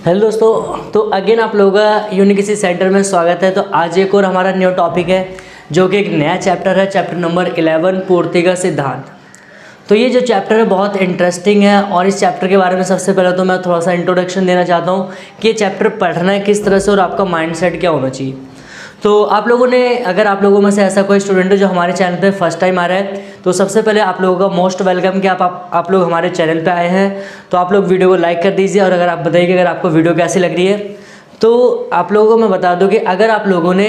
Hello दोस्तों, तो again आप लोगों का यूनिकिसी सेंटर में स्वागत है। तो आज एक और हमारा न्यू टॉपिक है जो कि एक नया चैप्टर है, चैप्टर नंबर 11 पूर्ति का सिद्धांत। तो ये जो चैप्टर है बहुत इंटरेस्टिंग है और इस चैप्टर के बारे में सबसे पहले तो मैं थोड़ा सा इंट्रोडक्शन देना चाहता हूँ कि ये चैप्टर पढ़ना है किस तरह से और आपका माइंडसेट क्या होना चाहिए। तो आप लोगों ने, अगर आप लोगों में से ऐसा कोई स्टूडेंट है जो हमारे चैनल पे फर्स्ट टाइम आ रहा है, तो सबसे पहले आप लोगों का मोस्ट वेलकम कि आप लोग हमारे चैनल पे आए हैं। तो आप लोग वीडियो को लाइक कर दीजिए और अगर आप बताइए कि अगर आपको वीडियो कैसी लग रही है। तो आप लोगों को मैं बता दूं कि अगर आप लोगों ने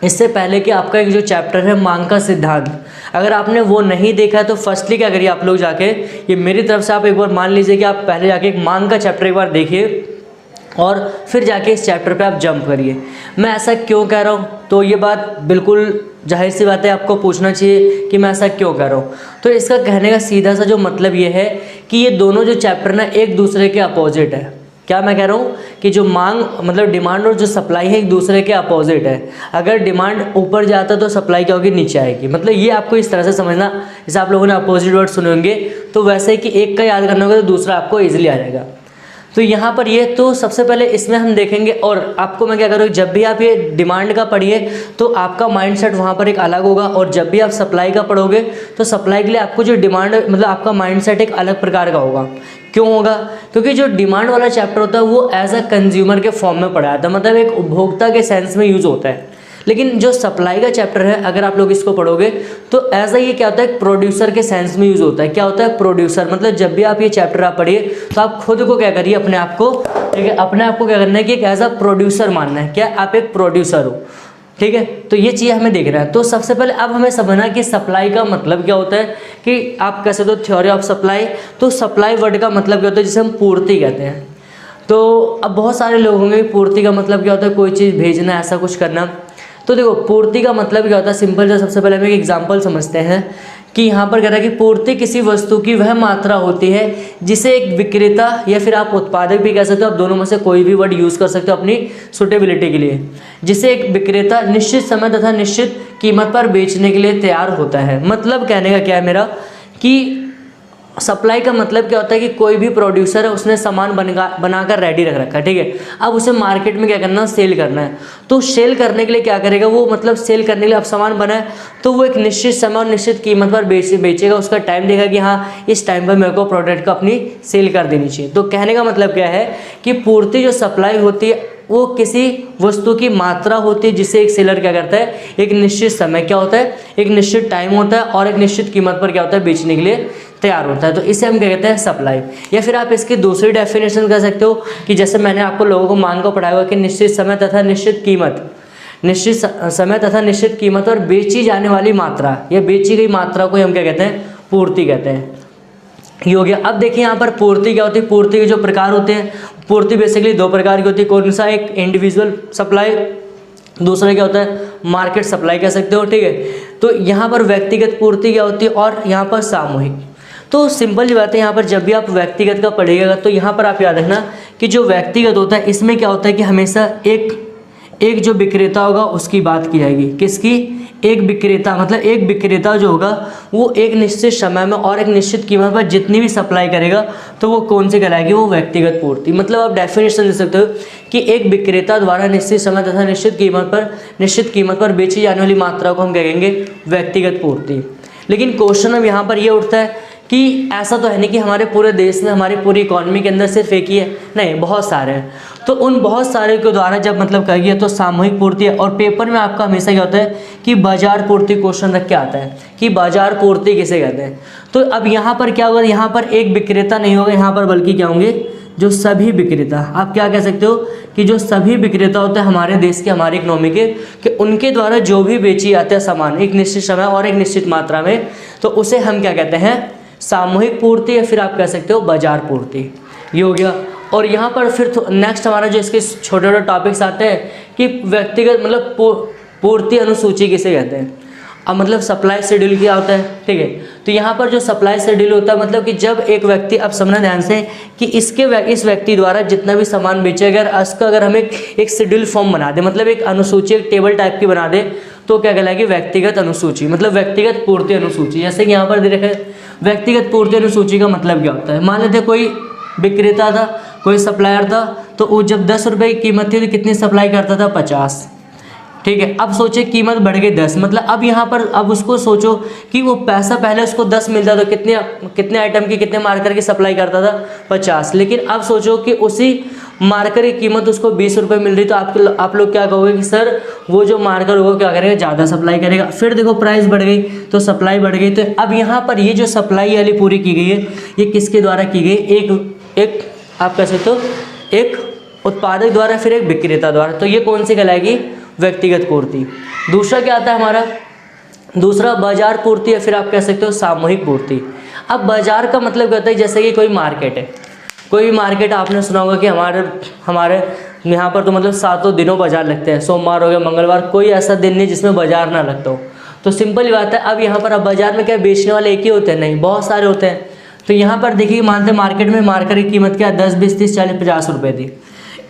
इससे पहले कि आपका एक जो चैप्टर है मांग का सिद्धांत, अगर आपने वो नहीं देखा है तो फर्स्टली क्या करिए, आप लोग जाके, ये मेरी तरफ से आप एक बार मान लीजिए कि आप पहले जाके एक मांग का चैप्टर एक बार देखिए और फिर जाके इस चैप्टर पे आप जंप करिए। मैं ऐसा क्यों कह रहा हूँ, तो ये बात बिल्कुल जाहिर सी बात है, आपको पूछना चाहिए कि मैं ऐसा क्यों कह रहा हूँ। तो इसका कहने का सीधा सा जो मतलब ये है कि ये दोनों जो चैप्टर ना एक दूसरे के अपोजिट है। क्या मैं कह रहा हूँ कि जो मांग मतलब डिमांड और जो सप्लाई है एक दूसरे के अपोजिट है। अगर डिमांड ऊपर जाता तो सप्लाई क्या होगी, नीचे आएगी। मतलब ये आपको इस तरह से समझना, जैसे आप लोगों ने अपोजिट वर्ड सुने होंगे तो वैसे ही कि एक का याद करना होगा तो दूसरा आपको ईजिली आ जाएगा। तो यहाँ पर ये तो सबसे पहले इसमें हम देखेंगे। और आपको मैं क्या करूँ, जब भी आप ये डिमांड का पढ़िए तो आपका माइंडसेट वहाँ पर एक अलग होगा, और जब भी आप सप्लाई का पढ़ोगे तो सप्लाई के लिए आपको जो डिमांड मतलब आपका माइंडसेट एक अलग प्रकार का होगा। क्यों होगा? क्योंकि जो डिमांड वाला चैप्टर होता है वो एज अ कंज्यूमर के फॉर्म में पढ़ाया था, मतलब एक उपभोक्ता के सेंस में यूज़ होता है। लेकिन जो सप्लाई का चैप्टर है अगर आप लोग इसको पढ़ोगे तो ऐसा ये क्या होता है, प्रोड्यूसर के सेंस में यूज़ होता है। क्या होता है? प्रोड्यूसर। मतलब जब भी आप ये चैप्टर आप पढ़िए तो आप खुद को क्या करिए, अपने आप को, ठीक है, अपने आप को क्या करना है कि एक एज अ प्रोड्यूसर मानना है। क्या आप एक प्रोड्यूसर हो, ठीक है। तो ये चीज़ हमें देखना है। तो सबसे पहले अब हमें समझना कि सप्लाई का मतलब क्या होता है, कि आप कैसे तो थ्योरी ऑफ सप्लाई, तो सप्लाई वर्ड का मतलब क्या होता है, जिसे हम पूर्ति कहते हैं। तो अब बहुत सारे लोग होंगे पूर्ति का मतलब क्या होता है, कोई चीज़ भेजना, ऐसा कुछ करना। तो देखो पूर्ति का मतलब क्या होता है, सिंपल से सबसे पहले हम एक एग्जांपल समझते हैं कि यहाँ पर कह रहा है कि पूर्ति किसी वस्तु की वह मात्रा होती है जिसे एक विक्रेता या फिर आप उत्पादक भी कह सकते हो, आप दोनों में से कोई भी वर्ड यूज़ कर सकते हो अपनी सुटेबिलिटी के लिए, जिसे एक विक्रेता निश्चित समय तथा निश्चित कीमत पर बेचने के लिए तैयार होता है। मतलब कहने का क्या है मेरा कि सप्लाई का मतलब क्या होता है कि कोई भी प्रोड्यूसर है, उसने सामान बनाकर रेडी रख रखा है, ठीक है। अब उसे मार्केट में क्या करना है, सेल करना है। तो सेल करने के लिए क्या करेगा वो, मतलब सेल करने के लिए अब सामान बनाए तो वो एक निश्चित समय और निश्चित कीमत पर बेचेगा। उसका टाइम देगा कि हाँ इस टाइम पर मेरे को प्रोडक्ट को अपनी सेल कर देनी चाहिए। तो कहने का मतलब क्या है कि पूर्ति जो सप्लाई होती है वो किसी वस्तु की मात्रा होती है जिसे एक सेलर क्या करता है, एक निश्चित समय क्या होता है, एक निश्चित टाइम होता है और एक निश्चित कीमत पर क्या होता है, बेचने के लिए तैयार होता है। तो इसे हम क्या कहते हैं, सप्लाई। या फिर आप इसकी दूसरी डेफिनेशन कर सकते हो कि जैसे मैंने आपको लोगों को मांग को पढ़ाया हुआ कि निश्चित समय तथा निश्चित कीमत, निश्चित समय तथा निश्चित कीमत और बेची जाने वाली मात्रा या बेची गई मात्रा को हम क्या कहते हैं, पूर्ति कहते हैं। ये हो गया। अब देखिए यहाँ पर पूर्ति क्या होती है, पूर्ति के जो प्रकार होते हैं, पूर्ति बेसिकली दो प्रकार की होती है। कौन सा? एक इंडिविजुअल सप्लाई, दूसरा क्या होता है, मार्केट सप्लाई कह सकते हो, ठीक है। तो यहाँ पर व्यक्तिगत पूर्ति क्या होती है और यहाँ पर सामूहिक। तो सिंपल जी बात है, यहाँ पर जब भी आप व्यक्तिगत का पढ़िएगा तो यहाँ पर आप याद रखना कि जो व्यक्तिगत होता है इसमें क्या होता है कि हमेशा एक जो विक्रेता होगा उसकी बात की जाएगी। किसकी? एक विक्रेता। मतलब एक विक्रेता जो होगा वो एक निश्चित समय में और एक निश्चित कीमत पर जितनी भी सप्लाई करेगा तो वो कौन सी कहलाएगी, वो व्यक्तिगत पूर्ति। मतलब आप डेफिनेशन दे सकते हो कि एक विक्रेता द्वारा निश्चित समय तथा निश्चित कीमत पर बेची जाने वाली मात्रा को हम कहेंगे व्यक्तिगत पूर्ति। लेकिन क्वेश्चन अब यहाँ पर ये उठता है कि ऐसा तो है नहीं कि हमारे पूरे देश में, हमारी पूरी इकोनॉमी के अंदर सिर्फ एक ही है, नहीं, बहुत सारे हैं। तो उन बहुत सारे के द्वारा जब मतलब कहिए तो सामूहिक पूर्ति है। और पेपर में आपका हमेशा क्या होता है कि बाजार पूर्ति क्वेश्चन रख के आता है कि बाजार पूर्ति किसे कहते हैं। तो अब यहाँ पर क्या होगा, यहाँ पर एक विक्रेता नहीं होगा, यहाँ पर बल्कि क्या होंगे, जो सभी विक्रेता। आप क्या कह सकते हो कि जो सभी विक्रेता होते हैं हमारे देश के, हमारी इकोनॉमी के, कि उनके द्वारा जो भी बेची जाते हैं सामान एक निश्चित समय और एक निश्चित मात्रा में, तो उसे हम क्या कहते हैं, सामूहिक पूर्ति, या फिर आप कह सकते हो बाजार पूर्ति। ये हो गया। और यहाँ पर फिर नेक्स्ट हमारा जो इसके छोटे छोटे टॉपिक्स आते हैं कि व्यक्तिगत मतलब पूर्ति अनुसूची किसे कहते हैं। अब मतलब सप्लाई शेड्यूल क्या होता है, ठीक है। तो यहाँ पर जो सप्लाई शेड्यूल होता है मतलब कि जब एक व्यक्ति, अब समझना ध्यान से कि इस व्यक्ति द्वारा जितना भी सामान बेचेगा, अगर हम एक शेड्यूल फॉर्म बना दे, मतलब एक अनुसूची, एक टेबल टाइप की बना दे, तो क्या कहलाएगी, व्यक्तिगत अनुसूची, मतलब व्यक्तिगत पूर्ति अनुसूची। जैसे कि यहाँ पर देखें व्यक्तिगत पूर्ति अनुसूची का मतलब क्या होता है। मान लेते कोई विक्रेता था, कोई सप्लायर था, तो वो जब 10 रुपये की कीमत थी तो कितनी सप्लाई करता था 50, ठीक है। अब सोचे कीमत बढ़ गई 10, मतलब अब यहाँ पर अब उसको सोचो कि वो पैसा पहले उसको 10 मिलता था, कितने आइटम की कितने मार्कर की सप्लाई करता था 50, लेकिन अब सोचो कि उसी मार्कर की कीमत उसको 20 रुपये मिल रही, तो आप लोग क्या कहोगे कि सर वो जो मार्कर होगा क्या करेगा, ज़्यादा सप्लाई करेगा। फिर देखो प्राइस बढ़ गई तो सप्लाई बढ़ गई, तो अब यहाँ पर ये जो सप्लाई वाली पूरी की गई है ये किसके द्वारा की गई, एक आप कह सकते हो एक उत्पादक द्वारा, फिर एक विक्रेता द्वारा। तो ये कौन सी कहलाएगी, व्यक्तिगत पूर्ति। दूसरा क्या आता है हमारा, दूसरा बाजार पूर्ति है, फिर आप कह सकते हो सामूहिक पूर्ति। अब बाजार का मतलब क्या होता है, जैसे कि कोई मार्केट है, कोई भी मार्केट आपने सुना होगा कि हमारे यहाँ पर तो मतलब 7 दिनों बाजार लगते हैं, सोमवार हो गया, मंगलवार, कोई ऐसा दिन नहीं जिसमें बाजार ना लगता हो। तो सिंपल बात है, अब यहाँ पर अब बाजार में क्या बेचने वाले एक ही होते हैं, नहीं बहुत सारे होते हैं। तो यहाँ पर देखिए मानते मार्केट में मार्कर की कीमत क्या 10, 20, 30, 40, 50 रुपये थी।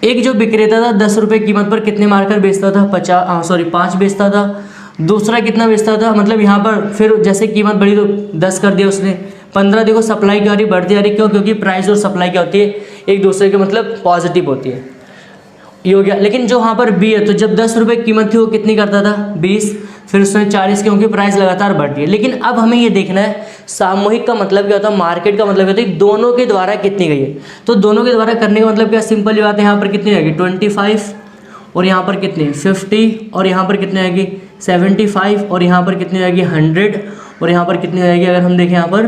एक जो विक्रेता था 10 रुपये कीमत पर कितने मार्कर बेचता था, 5 बेचता था। दूसरा कितना बेचता था, मतलब यहाँ पर फिर जैसे कीमत बढ़ी तो 10 कर दिया उसने, 15 देखो सप्लाई क्या आ रही, बढ़ती आ रही, क्यों, क्योंकि प्राइस और सप्लाई क्या होती है एक दूसरे के मतलब पॉजिटिव होती है, ये हो गया। लेकिन जो वहाँ पर बी है, तो जब 10 रुपये कीमत थी वो कितनी करता था 20, फिर उसने 40, क्योंकि प्राइस लगातार बढ़ रही है। लेकिन अब हमें ये देखना है सामूहिक का मतलब क्या होता है, मार्केट का मतलब क्या होता है, दोनों के द्वारा कितनी गई है। तो दोनों के द्वारा करने का मतलब क्या, सिंपल बात है, यहाँ पर कितनी आएगी 25, और यहाँ पर कितनी 50, और यहाँ पर कितनी आएगी 75, और यहाँ पर कितनी आएगी 100, और यहाँ पर कितनी आएगी अगर हम देखें यहाँ पर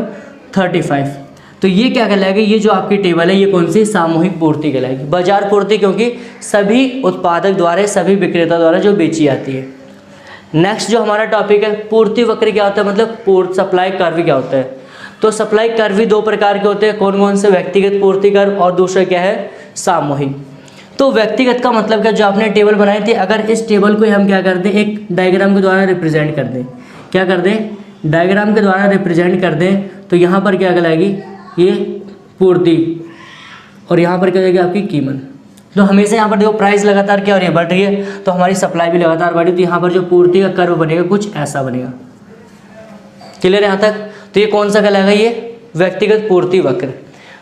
35। तो ये क्या कहलाएगा, ये जो आपकी टेबल है ये कौन सी, सामूहिक पूर्ति कहलाएगी। बाजार पूर्ति क्योंकि सभी उत्पादक द्वारा, सभी विक्रेता द्वारा जो बेची जाती है। नेक्स्ट जो हमारा टॉपिक है पूर्ति वक्र क्या होता है, मतलब सप्लाई कर्व क्या होता है। तो सप्लाई कर्व भी 2 प्रकार के होते हैं, कौन कौन से, व्यक्तिगत पूर्ति कर्व और दूसरा क्या है सामूहिक। तो व्यक्तिगत का मतलब क्या, जो आपने टेबल बनाई थी, अगर इस टेबल को हम क्या कर दें, एक डायग्राम के द्वारा रिप्रेजेंट कर दें, क्या कर दें, डायग्राम के द्वारा रिप्रेजेंट कर दें, तो यहाँ पर क्या कहलाएगी, ये पूर्ति, और यहाँ पर क्या हो जाएगी आपकी कीमत। तो हमेशा यहाँ पर देखो प्राइस लगातार क्या हो रही है, बढ़ रही है, तो हमारी सप्लाई भी लगातार बढ़ी, तो यहाँ पर जो पूर्ति का कर्व बनेगा कुछ ऐसा बनेगा। क्लियर है यहाँ तक। तो ये कौन सा कहलाएगा, ये व्यक्तिगत पूर्ति वक्र।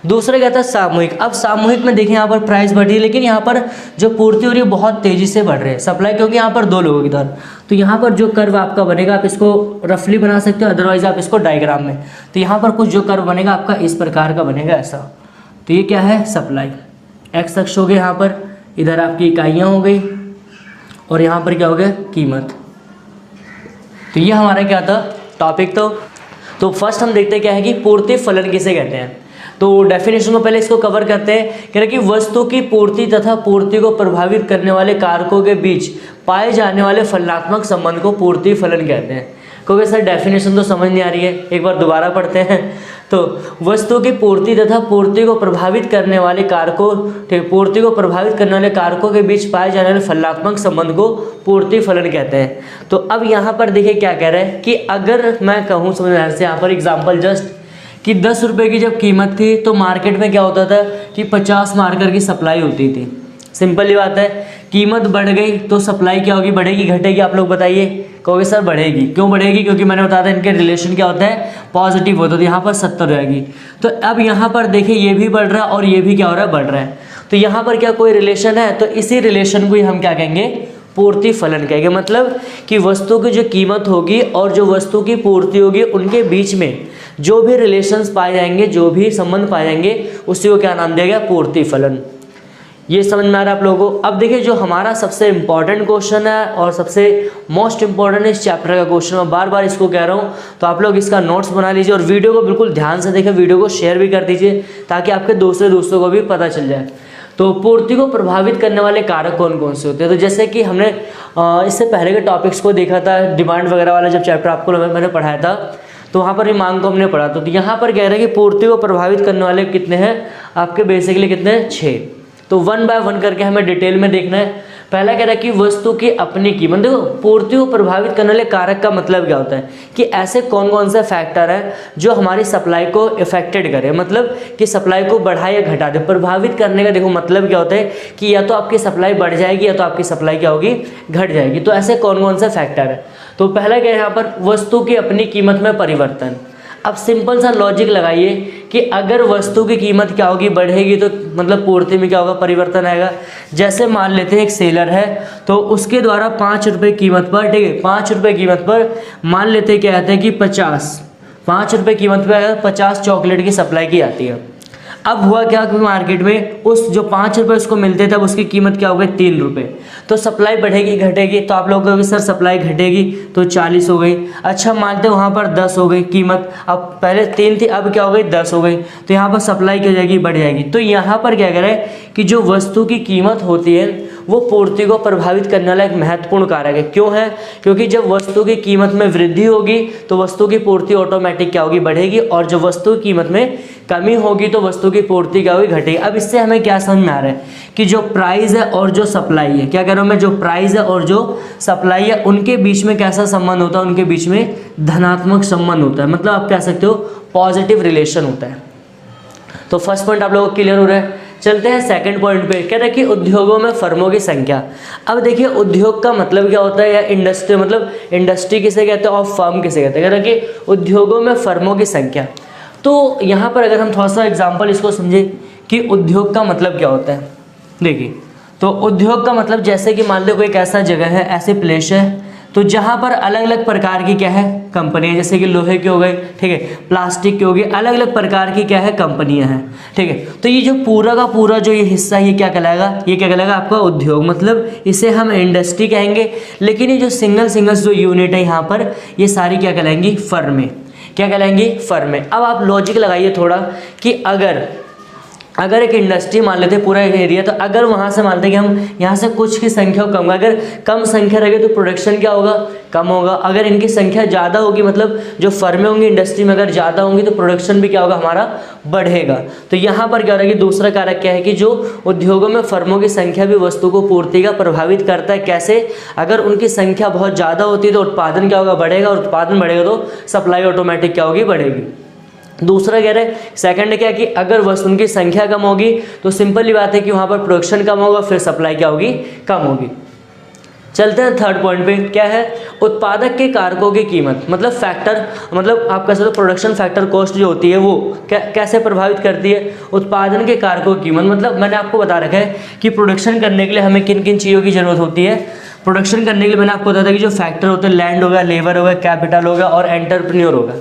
दूसरा क्या था सामूहिक। अब सामूहिक में देखें यहाँ पर प्राइस बढ़ रही है, लेकिन यहाँ पर जो पूर्ति हो रही है बहुत तेज़ी से बढ़ रही है सप्लाई, क्योंकि यहाँ पर 2 लोगों की दर। तो यहाँ पर जो कर्व आपका बनेगा, आप इसको रफली बना सकते हो, अदरवाइज आप इसको डायग्राम में, तो यहाँ पर कुछ जो कर्व बनेगा आपका इस प्रकार का बनेगा ऐसा। तो ये क्या है, सप्लाई, एक्स अक्ष हो गया, यहाँ पर इधर आपकी इकाइयाँ हो गई, और यहाँ पर क्या हो गया कीमत। तो ये हमारा क्या था टॉपिक। तो फर्स्ट हम देखते क्या है कि पूर्ति फलन किसे कहते हैं। तो डेफिनेशन को पहले इसको कवर करते हैं। कह रहे कि वस्तु की पूर्ति तथा पूर्ति को प्रभावित करने वाले कारकों के बीच पाए जाने वाले फलनात्मक संबंध को पूर्ति फलन कहते हैं। क्योंकि सर डेफिनेशन तो समझ नहीं आ रही है, एक बार दोबारा पढ़ते हैं। तो वस्तु की पूर्ति तथा पूर्ति को प्रभावित करने वाले कारकों, पूर्ति को प्रभावित करने वाले कारकों के बीच पाए जाने वाले फलनात्मक संबंध को पूर्ति फलन कहते हैं। तो अब यहाँ पर देखिए क्या कह रहे हैं कि अगर मैं कहूँ समझ से यहाँ पर एग्जाम्पल जस्ट कि 10 रुपये की जब कीमत थी तो मार्केट में क्या होता था कि 50 मार्कर की सप्लाई होती थी। सिंपल ही बात है, कीमत बढ़ गई तो सप्लाई क्या होगी, बढ़ेगी घटेगी, आप लोग बताइए। कहोगे सर बढ़ेगी, क्यों बढ़ेगी, क्योंकि मैंने बताया था इनके रिलेशन क्या होता है, पॉजिटिव होता है। तो यहाँ पर 70 रहेगी। तो अब यहाँ पर देखिए ये भी बढ़ रहा है और ये भी क्या हो रहा है, बढ़ रहा है। तो यहाँ पर क्या कोई रिलेशन है, तो इसी रिलेशन को ही हम क्या कहेंगे, पूर्ति फलन कहेंगे। मतलब कि वस्तु की जो कीमत होगी और जो वस्तु की पूर्ति होगी उनके बीच में जो भी रिलेशंस पाए जाएंगे, जो भी संबंध पाए जाएंगे, उसी को क्या नाम दिया गया, पूर्ति फलन। ये समझ में आ रहा है आप लोगों को। अब देखिए जो हमारा सबसे इंपॉर्टेंट क्वेश्चन है और सबसे मोस्ट इंपॉर्टेंट इस चैप्टर का क्वेश्चन, मैं बार बार इसको कह रहा हूँ, तो आप लोग इसका नोट्स बना लीजिए और वीडियो को बिल्कुल ध्यान से देखें, वीडियो को शेयर भी कर दीजिए ताकि आपके दूसरे दोस्तों को भी पता चल जाए। तो पूर्ति को प्रभावित करने वाले कारक कौन कौन से होते हैं। तो जैसे कि हमने इससे पहले के टॉपिक्स को देखा था, डिमांड वगैरह वाला जब चैप्टर आपको मैंने पढ़ाया था, तो वहाँ पर ही मांग को हमने पढ़ा। तो यहाँ पर कह रहे हैं कि पूर्ति को प्रभावित करने वाले कितने हैं आपके, बेसिकली कितने हैं, 6। तो 1 बाय 1 करके हमें डिटेल में देखना है। पहला कह रहा है कि वस्तु की अपनी कीमत। देखो पूर्ति को प्रभावित करने वाले कारक का मतलब क्या होता है कि ऐसे कौन कौन से फैक्टर हैं जो हमारी सप्लाई को इफेक्टेड करे, मतलब कि सप्लाई को बढ़ाए या घटा दे। प्रभावित करने का देखो मतलब क्या होता है कि या तो आपकी सप्लाई बढ़ जाएगी या तो आपकी सप्लाई क्या होगी, घट जाएगी। तो ऐसे कौन कौन से फैक्टर है। तो पहला क्या है यहाँ पर, वस्तु की अपनी कीमत में परिवर्तन। अब सिंपल सा लॉजिक लगाइए कि अगर वस्तु की कीमत क्या होगी, बढ़ेगी, तो मतलब पूर्ति में क्या होगा, परिवर्तन आएगा। जैसे मान लेते हैं एक सेलर है तो उसके द्वारा 5 रुपये कीमत पर, ठीक है, 5 रुपये कीमत पर मान लेते हैं क्या कहते हैं कि 5 रुपये कीमत पर 50 चॉकलेट की सप्लाई की जाती है। अब हुआ क्या कि मार्केट में उस जो 5 रुपये उसको मिलते थे अब उसकी कीमत क्या हो गई, 3 रुपये। तो सप्लाई बढ़ेगी घटेगी, तो आप लोग कहोगे सर सप्लाई घटेगी तो 40 हो गई। अच्छा मानते वहाँ पर 10 हो गई कीमत, अब पहले 3 थी अब क्या हो गई 10 हो गई, तो यहाँ पर सप्लाई क्या हो जाएगी, बढ़ जाएगी। तो यहाँ पर क्या करें कि जो वस्तु की कीमत होती है वो पूर्ति को प्रभावित करने वाला एक महत्वपूर्ण कारक है। क्यों है? क्योंकि जब वस्तु की कीमत में वृद्धि होगी तो वस्तु की पूर्ति ऑटोमेटिक क्या होगी, बढ़ेगी, और जब वस्तु की कीमत में कमी होगी तो वस्तु की पूर्ति क्या होगी, घटेगी। अब इससे हमें क्या समझ में आ रहा है कि जो प्राइस है और जो सप्लाई है, क्या कह रहा हूँ मैं, जो प्राइस है और जो सप्लाई है उनके बीच में कैसा संबंध होता है, उनके बीच में धनात्मक संबंध होता है, मतलब आप कह सकते हो पॉजिटिव रिलेशन होता है। तो फर्स्ट पॉइंट आप लोगों को क्लियर हो रहा है। चलते हैं सेकंड पॉइंट पे, कह रहे हैं कि उद्योगों में फर्मों की संख्या। अब देखिए उद्योग का मतलब क्या होता है, या इंडस्ट्री, मतलब इंडस्ट्री किसे कहते हैं और फर्म किसे कहते हैं। कह रहे हैं कि उद्योगों में फर्मों की संख्या। तो यहाँ पर अगर हम थोड़ा सा एग्जाम्पल इसको समझें कि उद्योग का मतलब क्या होता है। देखिए तो उद्योग का मतलब जैसे कि मान लो कोई एक ऐसा जगह है, ऐसे प्लेस है तो जहाँ पर अलग अलग प्रकार की क्या है कंपनियाँ, जैसे कि लोहे की हो गई, ठीक है, प्लास्टिक की होगी, अलग अलग प्रकार की क्या है कंपनियाँ हैं, ठीक है। तो ये जो पूरा का पूरा जो ये हिस्सा ये क्या कहलाएगा, ये क्या कहलाएगा आपका उद्योग, मतलब इसे हम इंडस्ट्री कहेंगे। लेकिन ये जो सिंगल जो यूनिट है यहाँ पर ये सारी क्या कहलाएंगी, फर्में, क्या कहलाएंगी, फर्में। अब आप लॉजिक लगाइए थोड़ा कि अगर एक इंडस्ट्री मान लेते हैं पूरा एक एरिया, तो अगर वहाँ से मानते हैं कि हम यहाँ से कुछ की संख्या कम, अगर कम संख्या रहेगी तो प्रोडक्शन क्या होगा, कम होगा। अगर इनकी संख्या ज़्यादा होगी, मतलब जो फर्में होंगी इंडस्ट्री में अगर ज़्यादा होंगी तो प्रोडक्शन भी क्या होगा, हमारा बढ़ेगा। तो यहाँ पर क्या हो रहा है कि दूसरा कारक क्या है कि जो उद्योगों में फर्मों की संख्या भी वस्तु को पूर्ति का प्रभावित करता है। कैसे? अगर उनकी संख्या बहुत ज़्यादा होती है तो उत्पादन क्या होगा, बढ़ेगा, और उत्पादन बढ़ेगा तो सप्लाई ऑटोमेटिक क्या होगी, बढ़ेगी। दूसरा कह रहे हैं सेकंड क्या कि अगर वस्तु उनकी संख्या कम होगी तो सिंपल ही बात है कि वहाँ पर प्रोडक्शन कम होगा, फिर सप्लाई क्या होगी, कम होगी। चलते हैं थर्ड पॉइंट पे, क्या है, उत्पादक के कारकों की कीमत, मतलब फैक्टर, मतलब आप कह सकते हो प्रोडक्शन फैक्टर कॉस्ट जो होती है वो कैसे प्रभावित करती है उत्पादन के कारकों की कीमत। मतलब मैंने आपको बता रखा है कि प्रोडक्शन करने के लिए हमें किन किन चीज़ों की ज़रूरत होती है। प्रोडक्शन करने के लिए मैंने आपको बताया था कि जो फैक्टर होते हैं, लैंड होगा, लेबर होगा, कैपिटल होगा और एंटरप्रेन्योर होगा,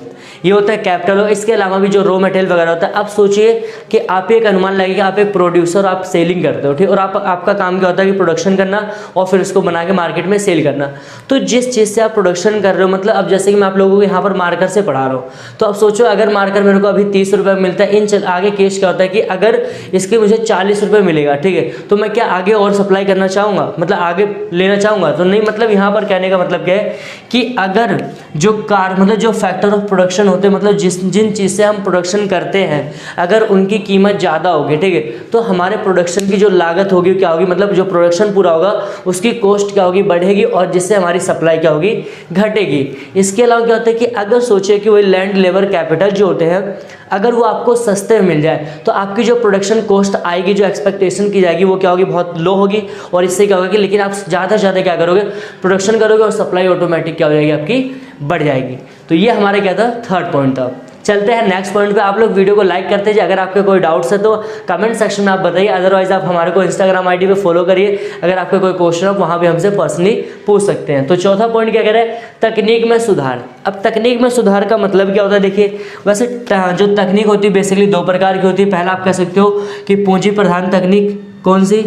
ये होता है कैपिटल हो। इसके अलावा भी जो रॉ मटेरियल वगैरह होता है। अब सोचिए कि आप एक अनुमान लगाइए कि आप एक प्रोड्यूसर, आप सेलिंग करते हो, ठीक, और आपका काम क्या होता है कि प्रोडक्शन करना और फिर उसको बना के मार्केट में सेल करना। तो जिस चीज़ से आप प्रोडक्शन कर रहे हो, मतलब अब जैसे कि मैं आप लोगों को यहाँ पर मार्कर से पढ़ा रहा हूँ, तो अब सोचो अगर मार्कर मेरे को अभी 30 रुपये मिलता है, आगे केस क्या होता है कि अगर इसके मुझे 40 रुपये मिलेगा, ठीक है, तो मैं क्या आगे और सप्लाई करना चाहूँगा, मतलब आगे लेना चाहूँगा तो नहीं। मतलब यहाँ पर कहने का मतलब क्या है कि अगर जो मतलब जो फैक्टर ऑफ प्रोडक्शन होते हैं, मतलब जिन चीज़ से हम प्रोडक्शन करते हैं, अगर उनकी कीमत ज़्यादा होगी, ठीक है, तो हमारे प्रोडक्शन की जो लागत होगी क्या होगी, मतलब जो प्रोडक्शन पूरा होगा उसकी कॉस्ट क्या होगी, बढ़ेगी, और जिससे हमारी सप्लाई क्या होगी, घटेगी। इसके अलावा क्या होता है कि अगर सोचिए कि वही लैंड, लेबर, कैपिटल जो होते हैं अगर वो आपको सस्ते में मिल जाए तो आपकी जो प्रोडक्शन कॉस्ट आएगी, जो एक्सपेक्टेशन की जाएगी वो क्या होगी, बहुत लो होगी। और इससे क्या होगा कि लेकिन आप ज़्यादा से ज़्यादा क्या करोगे, प्रोडक्शन करोगे और सप्लाई ऑटोमेटिक क्या हो जाएगी, आपकी बढ़ जाएगी। तो ये हमारे क्या था, थर्ड पॉइंट था। चलते हैं नेक्स्ट पॉइंट पे। आप लोग वीडियो को लाइक करते जाइए। अगर आपके कोई डाउट्स है तो कमेंट सेक्शन में आप बताइए, अदरवाइज आप हमारे को इंस्टाग्राम आईडी पे फॉलो करिए। अगर आपके कोई क्वेश्चन हो वहाँ भी हमसे पर्सनली पूछ सकते हैं। तो चौथा पॉइंट क्या कह रहे हैं, तकनीक में सुधार। अब तकनीक में सुधार का मतलब क्या होता है, देखिए वैसे जो तकनीक होती है बेसिकली दो प्रकार की होती है। पहला आप कह सकते हो कि पूंजी प्रधान तकनीक, कौन सी,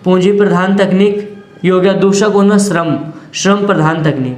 पूंजी प्रधान तकनीक ये हो गया। दूसरा कौन सा, श्रम प्रधान तकनीक,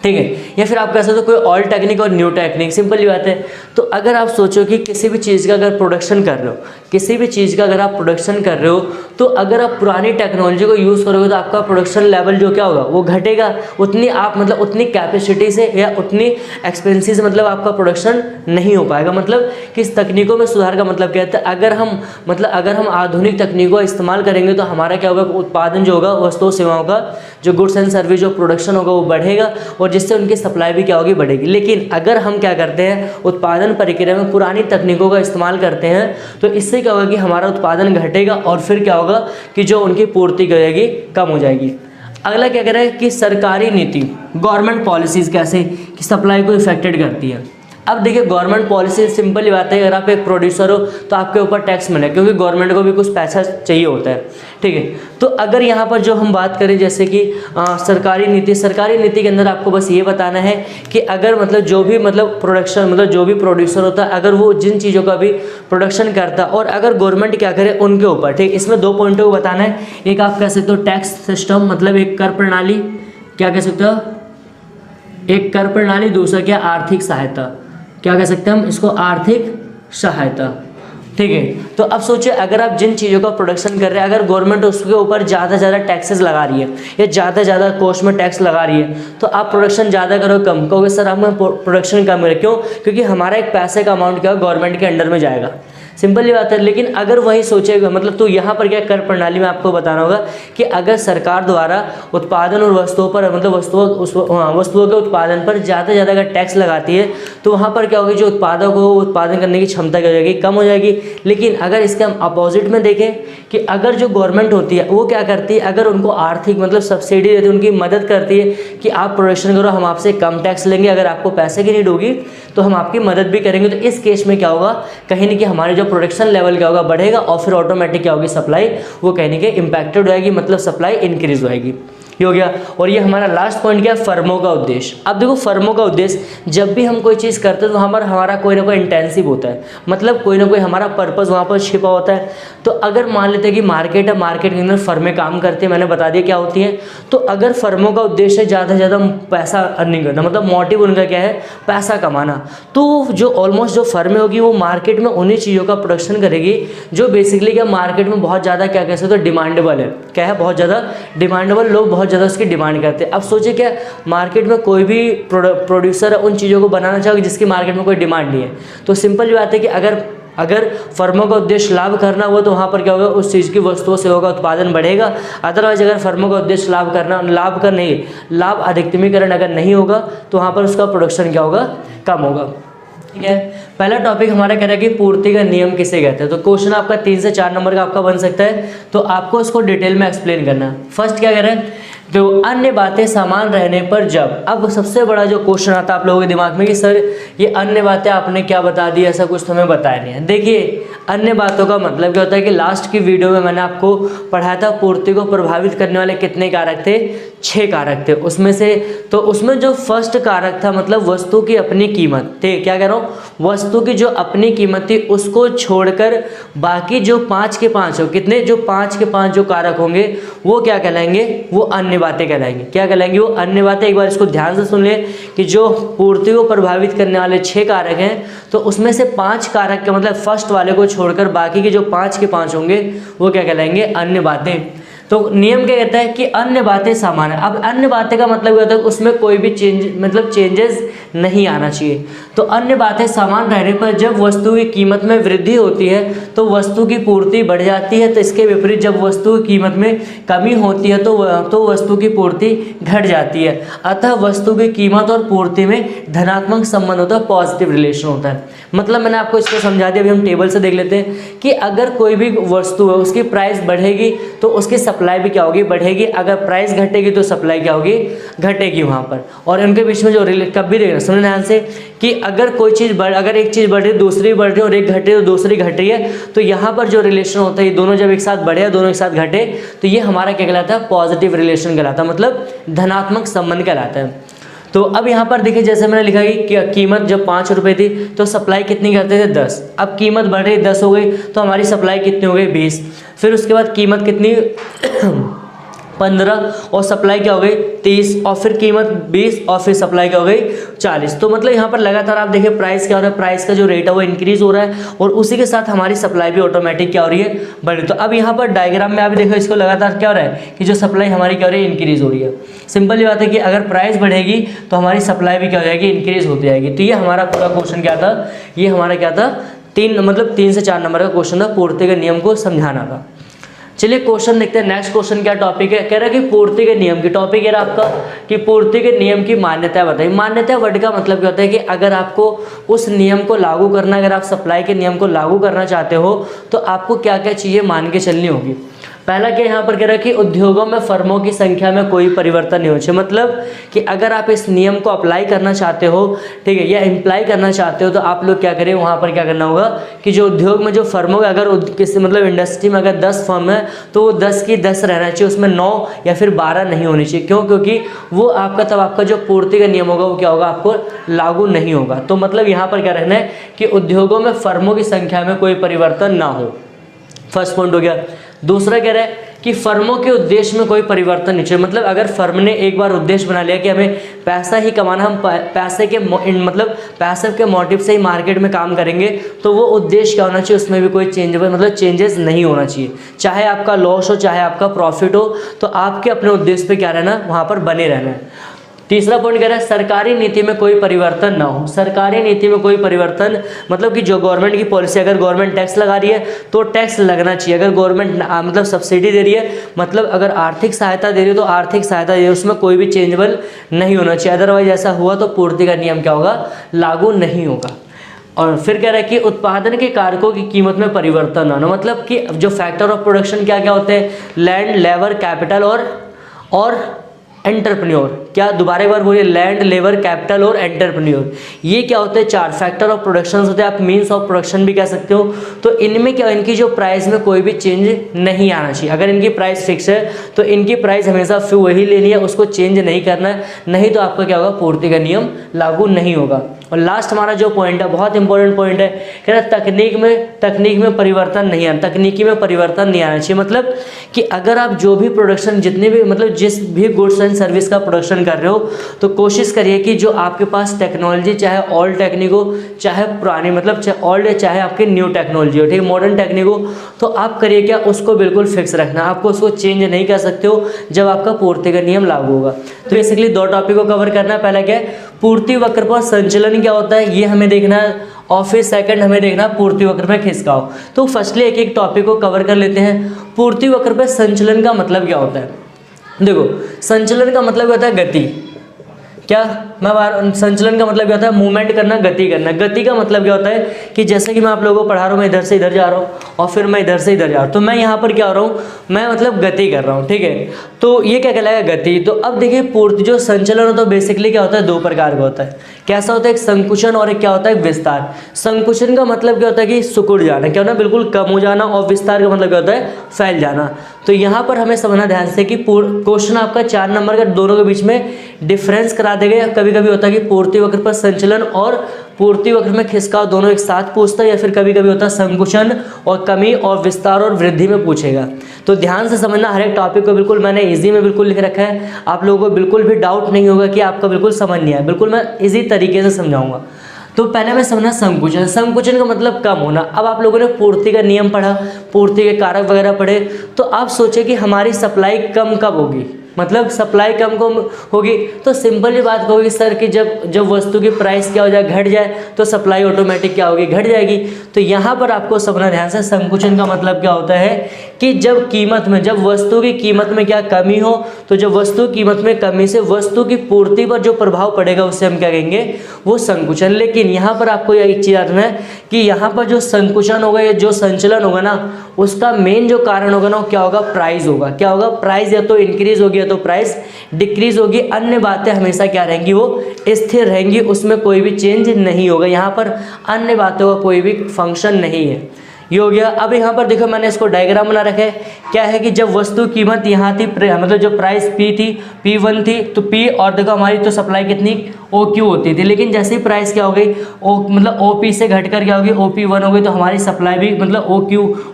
ठीक है। या फिर आप कह सकते हो कोई ओल्ड टेक्निक और न्यू टेक्निक। सिंपल ही बात है। तो अगर आप सोचो कि किसी भी चीज़ का अगर प्रोडक्शन कर रहे हो, किसी भी चीज़ का अगर आप प्रोडक्शन कर रहे हो, तो अगर आप पुरानी टेक्नोलॉजी को यूज़ करोगे तो आपका प्रोडक्शन लेवल जो क्या होगा वो घटेगा। उतनी आप मतलब उतनी कैपेसिटी से या उतनी एक्सपेंसिव से मतलब आपका प्रोडक्शन नहीं हो पाएगा। मतलब किस तकनीकों में सुधार का मतलब क्या है, अगर हम आधुनिक तकनीकों का इस्तेमाल करेंगे तो हमारा क्या होगा, उत्पादन जो होगा वस्तुओं सेवाओं का जो गुड्स एंड सर्विस जो प्रोडक्शन होगा वो बढ़ेगा और जिससे उनकी सप्लाई भी क्या होगी, बढ़ेगी। लेकिन अगर हम क्या करते हैं, उत्पादन प्रक्रिया में पुरानी तकनीकों का इस्तेमाल करते हैं तो इससे क्या होगा कि हमारा उत्पादन घटेगा और फिर क्या होगा कि जो उनकी पूर्ति करेगी कम हो जाएगी। अगला क्या कह रहा है कि सरकारी नीति, गवर्नमेंट पॉलिसीज़ कैसे कि सप्लाई को इफेक्टेड करती है। अब देखिए गवर्नमेंट पॉलिसी सिंपल ही बात है, अगर आप एक प्रोड्यूसर हो तो आपके ऊपर टैक्स मिले, क्योंकि गवर्नमेंट को भी कुछ पैसा चाहिए होता है, ठीक है। तो अगर यहाँ पर जो हम बात करें जैसे कि सरकारी नीति के अंदर आपको बस ये बताना है कि अगर मतलब जो भी मतलब प्रोडक्शन मतलब जो भी प्रोड्यूसर होता है, अगर वो जिन चीज़ों का भी प्रोडक्शन करता है और अगर गवर्नमेंट क्या करे उनके ऊपर, ठीक, इसमें 2 पॉइंटों को बताना है। एक आप कह सकते हो टैक्स सिस्टम, मतलब एक कर प्रणाली, क्या कह सकते हो, एक कर प्रणाली, दूसरा क्या आर्थिक सहायता, क्या कह सकते हैं हम इसको, आर्थिक सहायता, ठीक है। तो अब सोचिए अगर आप जिन चीज़ों का प्रोडक्शन कर रहे हैं, अगर गवर्नमेंट उसके ऊपर ज़्यादा से ज़्यादा टैक्सेस लगा रही है या ज़्यादा से ज़्यादा कॉस्ट में टैक्स लगा रही है, तो आप प्रोडक्शन ज़्यादा करो कम, कहोगे सर हम प्रोडक्शन कम करें, क्यों, क्योंकि हमारा एक पैसे का अमाउंट क्या गवर्नमेंट के अंडर में जाएगा, सिंपल ही बात है। लेकिन अगर वही सोचेगा मतलब, तो यहाँ पर क्या कर प्रणाली में आपको बताना होगा कि अगर सरकार द्वारा उत्पादन और वस्तुओं पर मतलब वस्तुओं के उत्पादन पर ज़्यादा से ज़्यादा अगर टैक्स लगाती है, तो वहाँ पर क्या होगी, जो उत्पादक हो उत्पादन करने की क्षमता क्या हो जाएगी, कम हो जाएगी। लेकिन अगर इसके हम अपोजिट में देखें कि अगर जो गवर्नमेंट होती है वो क्या करती है, अगर उनको आर्थिक मतलब सब्सिडी देती है, उनकी मदद करती है कि आप प्रोडक्शन करो, हम आपसे कम टैक्स लेंगे, अगर आपको पैसे की नीड होगी तो हम आपकी मदद भी करेंगे। तो इस केस में क्या होगा, कहीं ना कहीं हमारे जो प्रोडक्शन लेवल क्या होगा, बढ़ेगा, और फिर ऑटोमेटिक क्या होगी, सप्लाई वो कहीं ना कहीं इम्पैक्टेड हो जाएगी, मतलब सप्लाई इंक्रीज होएगी, ये हो गया। और ये हमारा लास्ट पॉइंट क्या है, फर्मों का उद्देश्य। अब देखो फर्मों का उद्देश्य, जब भी हम कोई चीज़ करते हैं तो वहाँ पर हमारा कोई ना कोई इंटेंसिव होता है, मतलब कोई ना कोई हमारा पर्पस वहाँ पर छिपा होता है। तो अगर मान लेते हैं कि मार्केट है, मार्केट के अंदर फर्में काम करती है, मैंने बता दिया क्या होती हैं। तो अगर फर्मों का उद्देश्य है ज़्यादा से ज़्यादा पैसा अर्निंग करना, मतलब मोटिव उनका क्या है, पैसा कमाना, तो जो ऑलमोस्ट जो फर्में होगी वो मार्केट में उन्हीं चीज़ों का प्रोडक्शन करेगी जो बेसिकली क्या मार्केट में बहुत ज़्यादा क्या कह सकते हो, डिमांडेबल है, क्या है, बहुत ज़्यादा डिमांडेबल, लोग बहुत ज़्यादा उसकी डिमांड करते हैं। अब सोचिए क्या मार्केट में कोई भी प्रोड्यूसर है उन चीज़ों को बनाना चाहोगे जिसकी मार्केट में कोई डिमांड नहीं है। तो सिंपल बात है कि अगर फर्मों का उद्देश्य लाभ करना हुआ तो वहाँ पर क्या होगा, उस चीज़ की वस्तुओं सेवा का उत्पादन बढ़ेगा। अदरवाइज अगर फर्मों का उद्देश्य लाभ अधिकतमीकरण अगर नहीं होगा तो वहाँ पर उसका प्रोडक्शन क्या होगा, कम होगा, ठीक है। पहला टॉपिक हमारा कह रहा है कि पूर्ति का नियम किसे कहते हैं। तो क्वेश्चन आपका 3 से 4 नंबर का आपका बन सकता है, तो आपको इसको डिटेल में एक्सप्लेन करना है। फर्स्ट क्या कह रहे हैं, तो अन्य बातें समान रहने पर जब, अब सबसे बड़ा जो क्वेश्चन आता है आप लोगों के दिमाग में कि सर ये अन्य बातें आपने क्या बता दी, ऐसा कुछ तो हमें बताया नहीं है। देखिए अन्य बातों का मतलब क्या होता है कि लास्ट की वीडियो में मैंने आपको पढ़ाया था पूर्ति को प्रभावित करने वाले कितने कारक थे, 6 कारक थे। उसमें जो फर्स्ट कारक था मतलब वस्तु की अपनी कीमत थे, क्या कह रहा हूँ, वस्तु की जो अपनी कीमत थी उसको छोड़कर बाकी जो 5 के 5 हो, कितने, जो 5 के 5 जो कारक होंगे वो क्या कहलाएंगे, वो अन्य बातें कहलाएंगे। क्या कहलाएंगे, वो अन्य बातें। एक बार इसको ध्यान से सुन ले कि जो पूर्ति को प्रभावित करने वाले 6 कारक हैं, तो उसमें से 5 कारक के मतलब फर्स्ट वाले को छोड़कर बाकी के जो 5 के 5 होंगे वो क्या कहलाएंगे, अन्य बातें। तो नियम क्या कहता है कि अन्य बातें समान है। अब अन्य बातें का मतलब क्या होता है, उसमें कोई भी चेंजेस नहीं आना चाहिए। तो अन्य बातें समान रहने पर जब वस्तु की कीमत में वृद्धि होती है तो वस्तु की पूर्ति बढ़ जाती है। तो इसके विपरीत जब वस्तु की कीमत में कमी होती है तो वस्तु की पूर्ति घट जाती है। अतः वस्तु की कीमत और पूर्ति में धनात्मक संबंध होता है, पॉजिटिव रिलेशन होता है। मतलब मैंने आपको इसको समझा दिया। अभी हम टेबल से देख लेते हैं कि अगर कोई भी वस्तु है उसकी प्राइस बढ़ेगी तो उसकी सप्लाई भी क्या होगी, बढ़ेगी। अगर प्राइस घटेगी तो सप्लाई क्या होगी, घटेगी वहाँ पर। और इनके बीच में जो कभी देखना, सुनने ध्यान से, कि अगर कोई चीज़ अगर एक चीज़ बढ़ रही है दूसरी बढ़ रही है और एक घट रही है तो दूसरी घट रही है, तो यहाँ पर जो रिलेशन होता है ये दोनों जब एक साथ बढ़े या दोनों एक साथ घटे तो ये हमारा क्या कहलाता है, पॉजिटिव रिलेशन कहलाता है, मतलब धनात्मक संबंध कहलाता है। तो अब यहाँ पर देखिए जैसे मैंने लिखा कि कीमत जब 5 रुपये थी तो सप्लाई कितनी करते थे, 10। अब कीमत बढ़ रही 10 हो गई तो हमारी सप्लाई कितनी हो गई, 20। फिर उसके बाद कीमत कितनी 15 और सप्लाई क्या हो गई 30, और फिर कीमत 20 और फिर सप्लाई क्या हो गई 40। तो मतलब यहाँ पर लगातार आप देखिए प्राइस क्या हो रहा है, प्राइस का जो रेट है वो इंक्रीज हो रहा है और उसी के साथ हमारी सप्लाई भी ऑटोमेटिक क्या हो रही है, बढ़ रही। तो अब यहाँ पर डायग्राम में आप देखो इसको लगातार क्या हो रहा है कि जो सप्लाई हमारी क्या हो रही है, इंक्रीज हो रही है। सिंपल ये बात है कि अगर प्राइस बढ़ेगी तो हमारी सप्लाई भी क्या हो जाएगी, इंक्रीज होती जाएगी। तो ये हमारा पूरा क्वेश्चन क्या था, ये हमारा क्या था, 3 से 4 नंबर का क्वेश्चन था, पूर्ति के नियम को समझाना था। चलिए क्वेश्चन देखते हैं। नेक्स्ट क्वेश्चन क्या टॉपिक है, कह रहा है कि पूर्ति के नियम की, टॉपिक है आपका कि पूर्ति के नियम की मान्यता बताइए। मान्यता वर्ड का मतलब क्या होता है कि अगर आपको उस नियम को लागू करना, अगर आप सप्लाई के नियम को लागू करना चाहते हो तो आपको क्या क्या चीज़ें मान के चलनी होगी। पहला क्या यहाँ पर कह रहा है कि उद्योगों में फर्मों की संख्या में कोई परिवर्तन नहीं होना चाहिए। मतलब कि अगर आप इस नियम को अप्लाई करना चाहते हो, ठीक है, या इम्प्लाई करना चाहते हो, तो आप लोग क्या करें, वहाँ पर क्या करना होगा कि जो उद्योग में जो फर्मों का अगर किसी मतलब इंडस्ट्री में अगर 10 फर्म है तो वो 10 की 10 रहना चाहिए, उसमें 9 या फिर 12 नहीं होनी चाहिए। क्यों? क्योंकि वो आपका तब आपका जो पूर्ति का नियम होगा वो क्या होगा, आपको लागू नहीं होगा। तो मतलब यहाँ पर क्या रहना है कि उद्योगों में फर्मों की संख्या में कोई परिवर्तन ना हो। फर्स्ट पॉइंट हो गया। दूसरा कह रहा है कि फर्मों के उद्देश्य में कोई परिवर्तन नहीं चाहिए। मतलब अगर फर्म ने एक बार उद्देश्य बना लिया कि हमें पैसा ही कमाना, हम पैसे के मतलब पैसे के मोटिव से ही मार्केट में काम करेंगे, तो वो उद्देश्य क्या होना चाहिए, उसमें भी कोई चेंजेस नहीं होना चाहिए। चाहे आपका लॉस हो चाहे आपका प्रॉफिट हो, तो आपके अपने उद्देश्य पे क्या रहना, वहाँ पर बने रहना है। तीसरा पॉइंट कह रहा है सरकारी नीति में कोई परिवर्तन ना हो। सरकारी नीति में कोई परिवर्तन मतलब कि जो गवर्नमेंट की पॉलिसी, अगर गवर्नमेंट टैक्स लगा रही है तो टैक्स लगना चाहिए। अगर गवर्नमेंट मतलब सब्सिडी दे रही है, मतलब अगर आर्थिक सहायता दे रही है तो आर्थिक सहायता दे रही है, उसमें कोई भी चेंजेबल नहीं होना चाहिए। अदरवाइज ऐसा हुआ तो पूर्ति का नियम क्या होगा, लागू नहीं होगा। और फिर कह रहा है कि उत्पादन के कारकों की कीमत में परिवर्तन ना हो। मतलब कि जो फैक्टर ऑफ प्रोडक्शन क्या क्या होते हैं, लैंड, लेबर, कैपिटल और एंटरप्रेन्योर। क्या, दोबारा एक बार बोलिए, लैंड, लेबर, कैपिटल और एंटरप्रेन्योर। ये क्या होते हैं, 4 फैक्टर ऑफ प्रोडक्शन होते हैं, आप मीन्स ऑफ प्रोडक्शन भी कह सकते हो। तो इनमें क्या, इनकी जो प्राइस में कोई भी चेंज नहीं आना चाहिए। अगर इनकी प्राइस फिक्स है तो इनकी प्राइस हमेशा वही लेनी है, उसको चेंज नहीं करना है, नहीं तो आपका क्या होगा, पूर्ति का नियम लागू नहीं होगा। और लास्ट हमारा जो पॉइंट है, बहुत इंपॉर्टेंट पॉइंट है, कह रहा तकनीक में परिवर्तन नहीं आना, तकनीकी में परिवर्तन नहीं आना चाहिए। मतलब कि अगर आप जो भी प्रोडक्शन, जितने भी मतलब जिस भी गुड्स एंड सर्विस का प्रोडक्शन कर रहे हो, तो कोशिश करिए कि जो आपके पास टेक्नोलॉजी, चाहे ओल्ड टेक्निक हो चाहे पुरानी, मतलब चाहे ओल्ड चाहे आपकी न्यू टेक्नोलॉजी हो, ठीक है, मॉडर्न टेक्निक हो, तो आप करिए क्या, उसको बिल्कुल फिक्स रखना। आपको उसको चेंज नहीं कर सकते हो जब आपका पूर्ति का नियम लागू होगा। तो बेसिकली 2 टॉपिक को कवर करना है। पहला क्या है, पूर्ति वक्र पर संचलन क्या होता है, ये हमें देखना है। और फिर सेकंड हमें देखना पूर्ति वक्र में खिसकाव। तो फर्स्टली एक एक टॉपिक को कवर कर लेते हैं। पूर्ति वक्र पर संचलन का मतलब क्या होता है। देखो, संचलन का मतलब होता है गति। क्या, संचलन का मतलब क्या होता है, मूवमेंट करना, गति करना। गति का मतलब क्या होता है कि जैसे कि मैं आप लोगों को पढ़ा रहा हूँ, मैं इधर से इधर जा रहा हूँ और फिर मैं इधर से इधर जा रहा हूँ, तो मैं यहाँ पर क्या हो रहा हूँ, मैं मतलब गति कर रहा हूँ, ठीक है। तो ये क्या कहलाएगा, गति। तो अब देखिए, पूर्ति जो संचलन होता है बेसिकली क्या होता है, 2 प्रकार का होता है। कैसा होता है, एक संकुचन और एक क्या होता है, विस्तार। संकुचन का मतलब क्या होता है कि सिकुड़ जाना, क्या होना, बिल्कुल कम हो जाना। और विस्तार का मतलब क्या होता है, फैल जाना। तो यहाँ पर हमें समझना ध्यान से कि क्वेश्चन आपका 4 नंबर का दोनों के बीच में डिफरेंस करा देगा। कभी कभी होता है कि पूर्ति वक्र पर संचलन और पूर्ति वक्र में खिसकाव दोनों एक साथ पूछता है, या फिर कभी कभी होता है संकुचन और कमी और विस्तार और वृद्धि में पूछेगा। तो ध्यान से समझना, हर एक टॉपिक को बिल्कुल मैंने इजी में बिल्कुल लिख रखा है। आप लोगों को बिल्कुल भी डाउट नहीं होगा कि आपका बिल्कुल समझ नहीं आया, बिल्कुल मैं इजी तरीके से समझाऊंगा। तो पहले मैं समझना संकुचन। संकुचन का मतलब कम होना। अब आप लोगों ने पूर्ति का नियम पढ़ा, पूर्ति के कारक वगैरह पढ़े, तो आप सोचे कि हमारी सप्लाई कम कब होगी, मतलब सप्लाई कम होगी। तो सिंपल ही बात कहोगी सर कि जब वस्तु की प्राइस क्या हो जाए, घट जाए, तो सप्लाई ऑटोमेटिक क्या होगी, घट जाएगी। तो यहाँ पर आपको समझना ध्यान से, संकुचन का मतलब क्या होता है कि जब वस्तु की कीमत में क्या कमी हो, तो जब वस्तु कीमत में कमी से वस्तु की पूर्ति पर जो प्रभाव पड़ेगा उसे हम क्या कहेंगे, वो संकुचन। लेकिन यहाँ पर आपको एक चीज़ याद रखना है कि यहाँ पर जो संकुचन होगा या जो संचलन होगा ना, उसका मेन जो कारण होगा ना, वो क्या होगा, प्राइस होगा। क्या होगा, प्राइस या तो इंक्रीज होगी तो प्राइस डिक्रीज होगी। अन्य बातें हमेशा क्या रहेंगी, वो स्थिर रहेंगी, उसमें कोई भी चेंज नहीं होगा। यहाँ पर अन्य बातों का कोई भी फंक्शन नहीं है। ये हो गया। अब यहाँ पर देखो, मैंने इसको डायग्राम बना रखा है। क्या है कि जब वस्तु कीमत यहाँ थी, मतलब जो प्राइस P थी, P1 थी, तो P और देखो हमारी तो सप्लाई कितनी OQ होती थी। लेकिन जैसे ही प्राइस क्या हो गई, मतलब OP से घटकर क्या होगी, OP1 हो गई, तो हमारी सप्लाई भी मतलब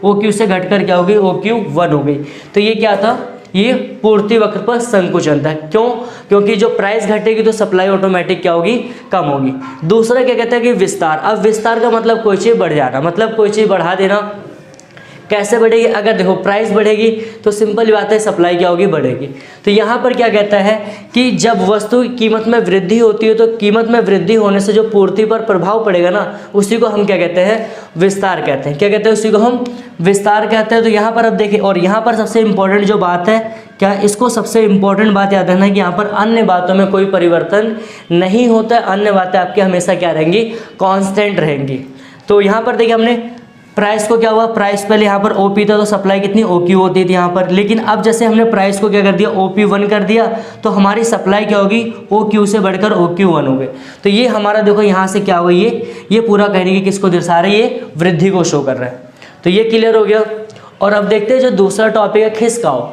OQ से घटकर क्या होगी, OQ1 हो गई। तो ये क्या था, ये पूर्ति वक्र पर संकुचन था। क्यों? क्योंकि जो प्राइस घटेगी तो सप्लाई ऑटोमेटिक क्या होगी, कम होगी। दूसरा क्या कहता है कि विस्तार। अब विस्तार का मतलब कोई चीज़ बढ़ जाना, मतलब कोई चीज़ बढ़ा देना। कैसे बढ़ेगी, अगर देखो प्राइस बढ़ेगी तो सिंपल बात है, सप्लाई क्या होगी, बढ़ेगी। तो यहाँ पर क्या कहता है कि जब वस्तु की कीमत में वृद्धि होती है, तो कीमत में वृद्धि होने से जो पूर्ति पर प्रभाव पड़ेगा ना, उसी को हम क्या कहते हैं, विस्तार कहते हैं। क्या कहते हैं, उसी को हम विस्तार कहते हैं। तो यहाँ पर अब देखिए, और यहाँ पर सबसे इंपॉर्टेंट जो बात है, क्या इसको सबसे इंपॉर्टेंट बात याद रखना है कि यहाँ पर अन्य बातों में कोई परिवर्तन नहीं होता है। अन्य बातें आपकी हमेशा क्या रहेंगी, कांस्टेंट रहेंगी। तो यहाँ पर देखिए, हमने प्राइस को क्या हुआ, प्राइस पहले यहाँ पर OP था तो सप्लाई कितनी OQ होती थी यहाँ पर, लेकिन अब जैसे हमने प्राइस को क्या कर दिया OP1 कर दिया तो हमारी सप्लाई क्या होगी OQ से बढ़कर OQ1 हो गई। तो ये हमारा देखो यहाँ से क्या हुआ, ये पूरा कहने की किसको दर्शा रहा है, ये वृद्धि को शो कर रहा है। तो ये क्लियर हो गया। और अब देखते हैं जो दूसरा टॉपिक है खिसकाव।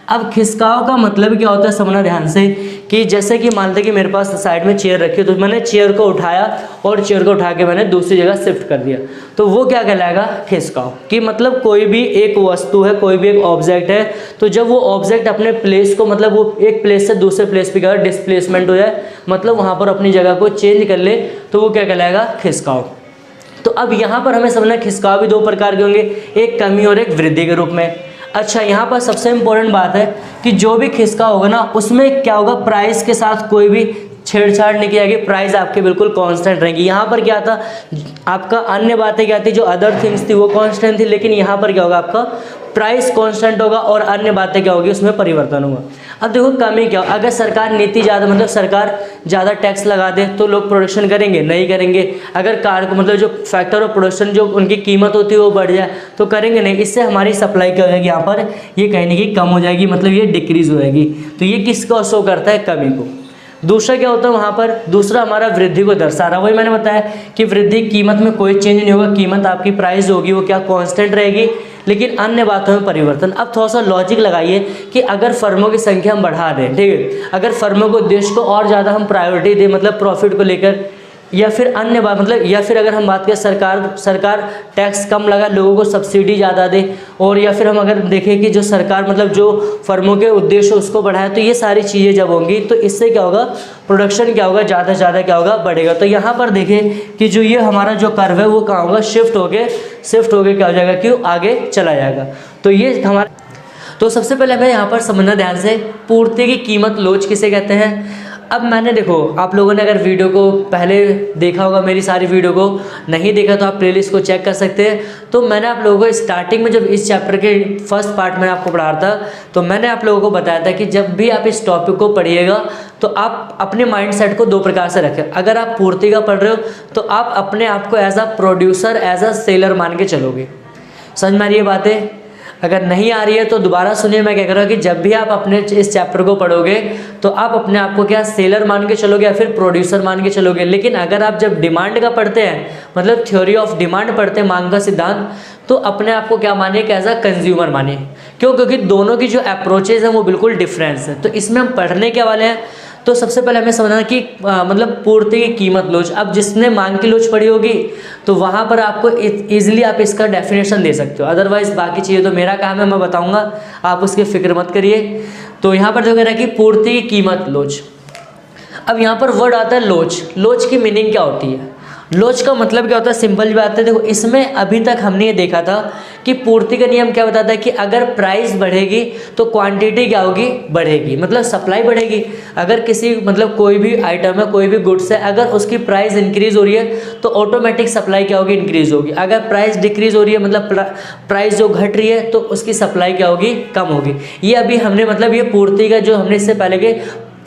अब खिसकाव का मतलब क्या होता है समझना ध्यान से, कि जैसे कि मान लें कि मेरे पास साइड में चेयर रखी है तो मैंने चेयर को उठाया और चेयर को उठा के मैंने दूसरी जगह शिफ्ट कर दिया, तो वो क्या कहलाएगा खिसकाव। कि मतलब कोई भी एक वस्तु है, कोई भी एक ऑब्जेक्ट है, तो जब वो ऑब्जेक्ट अपने प्लेस को मतलब वो एक प्लेस से दूसरे प्लेस पे क्या डिस्प्लेसमेंट हो जाए, मतलब वहाँ पर अपनी जगह को चेंज कर ले, तो वो क्या कहलाएगा खिसकाव। तो अब यहाँ पर हमें समझना खिसकाव भी दो प्रकार के होंगे, एक कमी और एक वृद्धि के रूप में। अच्छा, यहाँ पर सबसे इम्पोर्टेंट बात है कि जो भी खिसकाव होगा ना उसमें क्या होगा, प्राइस के साथ कोई भी छेड़छाड़ नहीं की जाएगी, प्राइस आपके बिल्कुल कांस्टेंट रहेगी। यहाँ पर क्या था आपका, अन्य बातें क्या थी, जो अदर थिंग्स थी वो कांस्टेंट थी, लेकिन यहाँ पर क्या होगा आपका प्राइस कांस्टेंट होगा और अन्य बातें क्या होगी उसमें परिवर्तन होगा। अब देखो कमी क्या, अगर सरकार नीति ज़्यादा मतलब सरकार ज़्यादा टैक्स लगा दे तो लोग प्रोडक्शन करेंगे, नहीं करेंगे। अगर कार को मतलब जो फैक्टर ऑफ प्रोडक्शन जो उनकी कीमत होती है वो बढ़ जाए तो करेंगे नहीं। इससे हमारी सप्लाई क्या हो जाएगी, यहाँ पर ये कहने की कम हो जाएगी, मतलब ये डिक्रीज हो जाएगी। तो ये किसको शो करता है, कमी को। दूसरा क्या होता है वहाँ पर, दूसरा हमारा वृद्धि को दर्शा रहा है। वही मैंने बताया कि वृद्धि कीमत में कोई चेंज नहीं होगा, कीमत आपकी प्राइस होगी वो क्या कांस्टेंट रहेगी, लेकिन अन्य बातों में परिवर्तन। अब थोड़ा सा लॉजिक लगाइए कि अगर फर्मों की संख्या हम बढ़ा दें, ठीक है, अगर फर्मों को देश को और ज़्यादा हम प्रायोरिटी दें मतलब प्रॉफिट को लेकर, या फिर अन्य बात मतलब, या फिर अगर हम बात करें सरकार टैक्स कम लगा लोगों को सब्सिडी ज़्यादा दे, और या फिर हम अगर देखें कि जो सरकार मतलब जो फर्मों के उद्देश्य उसको बढ़ाए, तो ये सारी चीज़ें जब होंगी तो इससे क्या होगा, प्रोडक्शन क्या होगा ज़्यादा से ज़्यादा क्या होगा बढ़ेगा। तो यहाँ पर देखें कि जो ये हमारा जो कर्व है वो कहाँ होगा, शिफ्ट होके क्या हो जाएगा कि आगे चला जाएगा। तो ये हमारा, तो सबसे पहले हमें यहाँ पर समझना ध्यान से, पूर्ति की कीमत लोच किसे कहते हैं। अब मैंने देखो आप लोगों ने अगर वीडियो को पहले देखा होगा, मेरी सारी वीडियो को नहीं देखा तो आप प्लेलिस्ट को चेक कर सकते हैं। तो मैंने आप लोगों को स्टार्टिंग में जब इस चैप्टर के फर्स्ट पार्ट में आपको पढ़ा रहा था तो मैंने आप लोगों को बताया था कि जब भी आप इस टॉपिक को पढ़िएगा तो आप अपने माइंड सेट को दो प्रकार से रखें। अगर आप पूर्ति का पढ़ रहे हो तो आप अपने आप को as a producer, as a seller मान के चलोगे। समझ में आ रही है बातें? अगर नहीं आ रही है तो दोबारा सुनिए, मैं क्या कर रहा हूँ कि जब भी आप अपने इस चैप्टर को पढ़ोगे तो आप अपने आप को क्या सेलर मान के चलोगे या फिर प्रोड्यूसर मान के चलोगे। लेकिन अगर आप जब डिमांड का पढ़ते हैं मतलब थ्योरी ऑफ डिमांड पढ़ते हैं, मांग का सिद्धांत, तो अपने आप को क्या मानिए कि एज अ कंज्यूमर मानिए। क्यों? क्योंकि दोनों की जो अप्रोचेज हैं वो बिल्कुल डिफरेंस है। तो इसमें हम पढ़ने के वाले हैं। तो सबसे पहले हमें समझना कि मतलब पूर्ति की कीमत लोच। अब जिसने मांग की लोच पढ़ी होगी तो वहाँ पर आपको इजीली आप इसका डेफिनेशन दे सकते हो। अदरवाइज बाकी चीज़ें तो मेरा काम है, मैं बताऊँगा, आप उसकी फिक्र मत करिए। तो यहाँ पर जो कह रहा है कि पूर्ति की कीमत लोच। अब यहाँ पर वर्ड आता है लोच। लोच की मीनिंग क्या होती है? लोच का मतलब क्या होता है? सिंपल बात है, देखो इसमें अभी तक हमने ये देखा था कि पूर्ति का नियम क्या बताता है कि अगर प्राइस बढ़ेगी तो क्वांटिटी क्या होगी, बढ़ेगी, मतलब सप्लाई बढ़ेगी। अगर किसी मतलब कोई भी आइटम है, कोई भी गुड्स है, अगर उसकी प्राइस इंक्रीज हो रही है तो ऑटोमेटिक सप्लाई क्या होगी, इंक्रीज होगी। अगर प्राइस डिक्रीज हो रही है मतलब प्राइस जो घट रही है तो उसकी सप्लाई क्या होगी, कम होगी। ये अभी हमने मतलब ये पूर्ति का जो हमने इससे पहले के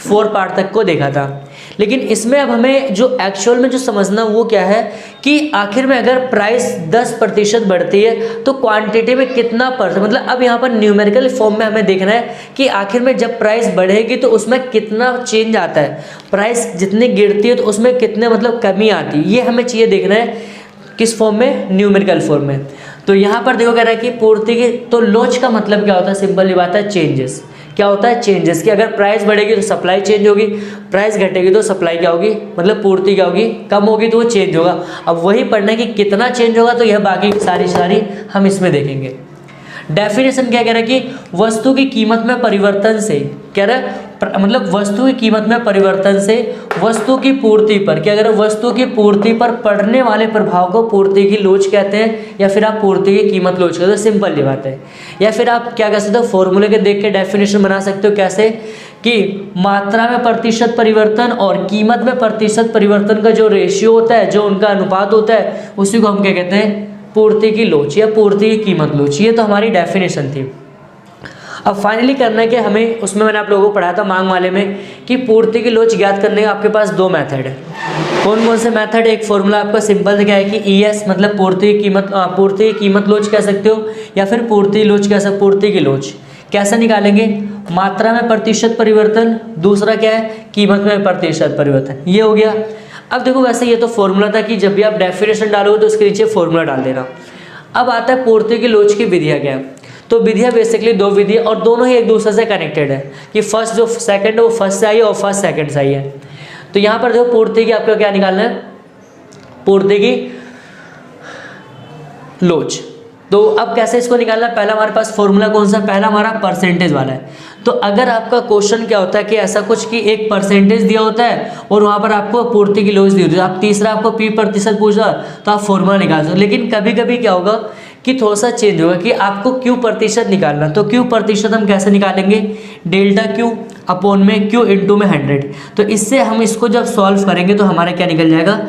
4 पार्ट तक को देखा था। लेकिन इसमें अब हमें जो एक्चुअल में जो समझना वो क्या है कि आखिर में अगर प्राइस 10% बढ़ती है तो क्वांटिटी में कितना परसेंट, मतलब अब यहाँ पर न्यूमेरिकल फॉर्म में हमें देखना है कि आखिर में जब प्राइस बढ़ेगी तो उसमें कितना चेंज आता है, प्राइस जितनी गिरती है तो उसमें कितने मतलब कमी आती है। ये हमें चाहिए देखना है किस फॉर्म में, न्यूमेरिकल फॉर्म में। तो यहाँ पर देखो कह रहा है कि पूर्ति की, तो लोच का मतलब क्या होता है, सिंपल ही बात है, चेंजेस। क्या होता है? चेंजेस। कि अगर प्राइस बढ़ेगी तो सप्लाई चेंज होगी, प्राइस घटेगी तो सप्लाई क्या होगी, मतलब पूर्ति क्या होगी, कम होगी तो वो चेंज होगा। अब वही पढ़ना है कि कितना चेंज होगा, तो यह बाकी सारी हम इसमें देखेंगे। डेफिनेशन क्या कह रहा है कि वस्तु की कीमत में परिवर्तन से, कह रहा है मतलब वस्तु की कीमत में परिवर्तन से वस्तु की पूर्ति पर, क्या अगर वस्तु की पूर्ति पर पड़ने वाले प्रभाव को पूर्ति की लोच कहते हैं, या फिर आप पूर्ति की कीमत लोच कहते हो। सिंपल ये बात है। या फिर आप क्या कह सकते हो, फॉर्मूले के देख के डेफिनेशन बना सकते हो। कैसे? कि मात्रा में प्रतिशत परिवर्तन और कीमत में प्रतिशत परिवर्तन का जो रेशियो होता है, जो उनका अनुपात होता है, उसी को हम क्या कहते हैं, पूर्ति की लोच या पूर्ति की कीमत लोच। ये तो हमारी डेफिनेशन थी। अब फाइनली करना है कि हमें, उसमें मैंने आप लोगों को पढ़ाया था मांग वाले में कि पूर्ति की लोच ज्ञात करने का आपके पास 2 मेथड है। कौन कौन से मेथड, एक फॉर्मूला आपका सिंपल से क्या है कि ES मतलब पूर्ति की कीमत लोच कह सकते हो, या फिर पूर्ति लोच कह सकते, पूर्ति की लोच कैसे निकालेंगे, मात्रा में प्रतिशत परिवर्तन, दूसरा क्या है कीमत में प्रतिशत परिवर्तन, ये हो गया। अब देखो वैसे ये तो फॉर्मूला था कि जब भी आप डेफिनेशन डालोगे तो उसके नीचे फॉर्मूला डाल देना। अब आता है पूर्ति की लोच की विधियाँ क्या है। तो विधियाँ बेसिकली दो विधियाँ और दोनों ही एक दूसरे से कनेक्टेड है कि फर्स्ट जो सेकंड है वो फर्स्ट से आई है और फर्स्ट सेकंड से आई है। तो यहाँ पर देखो पूर्ति की आपको क्या निकालना है, पूर्ति की लोच। तो अब कैसे इसको निकालना है, पहला हमारे पास फॉर्मूला कौन सा, पहला हमारा परसेंटेज वाला है। तो अगर आपका क्वेश्चन क्या होता है कि ऐसा कुछ कि एक परसेंटेज दिया होता है और वहाँ पर आपको पूर्ति की लोच दी होती है, आप तीसरा आपको P% पूछा तो आप फॉर्मूला निकाल सकते हो। लेकिन कभी कभी क्या होगा कि थोड़ा सा चेंज होगा कि आपको Q% निकालना। तो Q% हम कैसे निकालेंगे, डेल्टा Q अपॉन में Q इंटू में 100। तो इससे हम इसको जब सॉल्व करेंगे तो हमारा क्या निकल जाएगा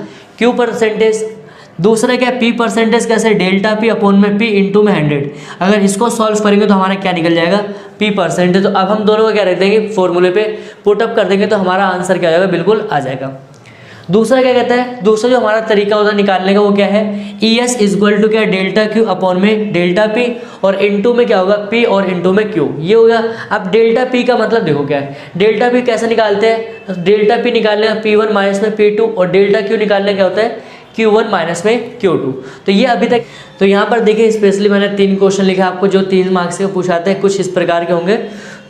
Q%। दूसरा क्या P% कैसे, डेल्टा P अपॉन में P इंटू में 100। अगर इसको सॉल्व करेंगे तो हमारा क्या निकल जाएगा P%। तो अब हम दोनों को क्या रख देंगे, फॉर्मूले पे पुटअप कर देंगे तो हमारा आंसर क्या हो जाएगा, बिल्कुल आ जाएगा। दूसरा क्या कहता है, दूसरा जो हमारा तरीका होता है निकालने का वो क्या है, ES इक्वल टू क्या, डेल्टा Q अपॉन में डेल्टा P और इंटू में क्या होगा P और इंटू में Q, ये हो गया। अब डेल्टा P का मतलब देखो क्या है, डेल्टा P कैसे निकालते हैं, डेल्टा P निकालने का P1 माइनस में P2 और डेल्टा Q निकालने क्या होता है Q1 माइनस में Q2। तो ये अभी तक, तो यहाँ पर देखिए स्पेशली मैंने 3 क्वेश्चन लिखे आपको जो 3 मार्क्स के पूछाते हैं, कुछ इस प्रकार के होंगे।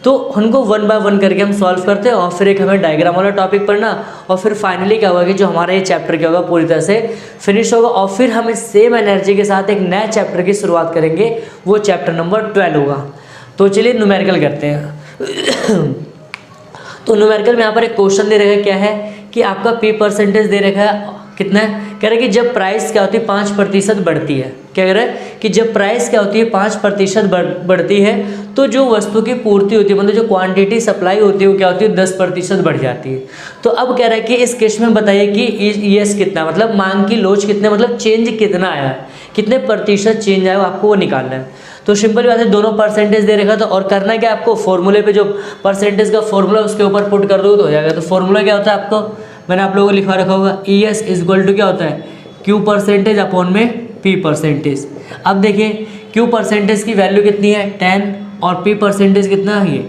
तो उनको 1 बाय 1 करके हम सॉल्व करते हैं और फिर एक हमें डायग्राम वाला टॉपिक पढ़ना और फिर फाइनली क्या होगा कि जो हमारा ये चैप्टर क्या होगा पूरी तरह से फिनिश होगा और फिर हम सेम एनर्जी के साथ एक नए चैप्टर की शुरुआत करेंगे, वो चैप्टर नंबर 12 होगा। तो चलिए न्यूमेरिकल करते हैं। तो न्यूमेरिकल में यहाँ पर एक क्वेश्चन दे रखा है, क्या है कि आपका P% दे रखा है कितना है, कह रहे हैं कि जब प्राइस क्या होती है 5% बढ़ती है, क्या कह रहा है कि जब प्राइस क्या होती है 5% बढ़ती है तो जो वस्तु की पूर्ति होती है मतलब जो क्वांटिटी सप्लाई होती है वो क्या होती है 10% बढ़ जाती है। तो अब कह रहा है कि इस केस में बताइए कि ES कितना, मतलब मांग की लोच कितने, मतलब चेंज कितना आया है, कितने प्रतिशत चेंज आया आपको वो निकालना है। तो सिंपल बात है, दोनों परसेंटेज दे रखा था और करना क्या आपको, फॉर्मूले पे जो परसेंटेज का फॉर्मूला उसके ऊपर पुट कर दो तो हो जाएगा। तो फॉर्मूला क्या होता है आपको मैंने आप लोगों को लिखा रखा होगा, ES इक्वल टू क्या होता है Q% अपॉन में P%। अब देखिए Q% की वैल्यू कितनी है 10 और P% कितना है, ये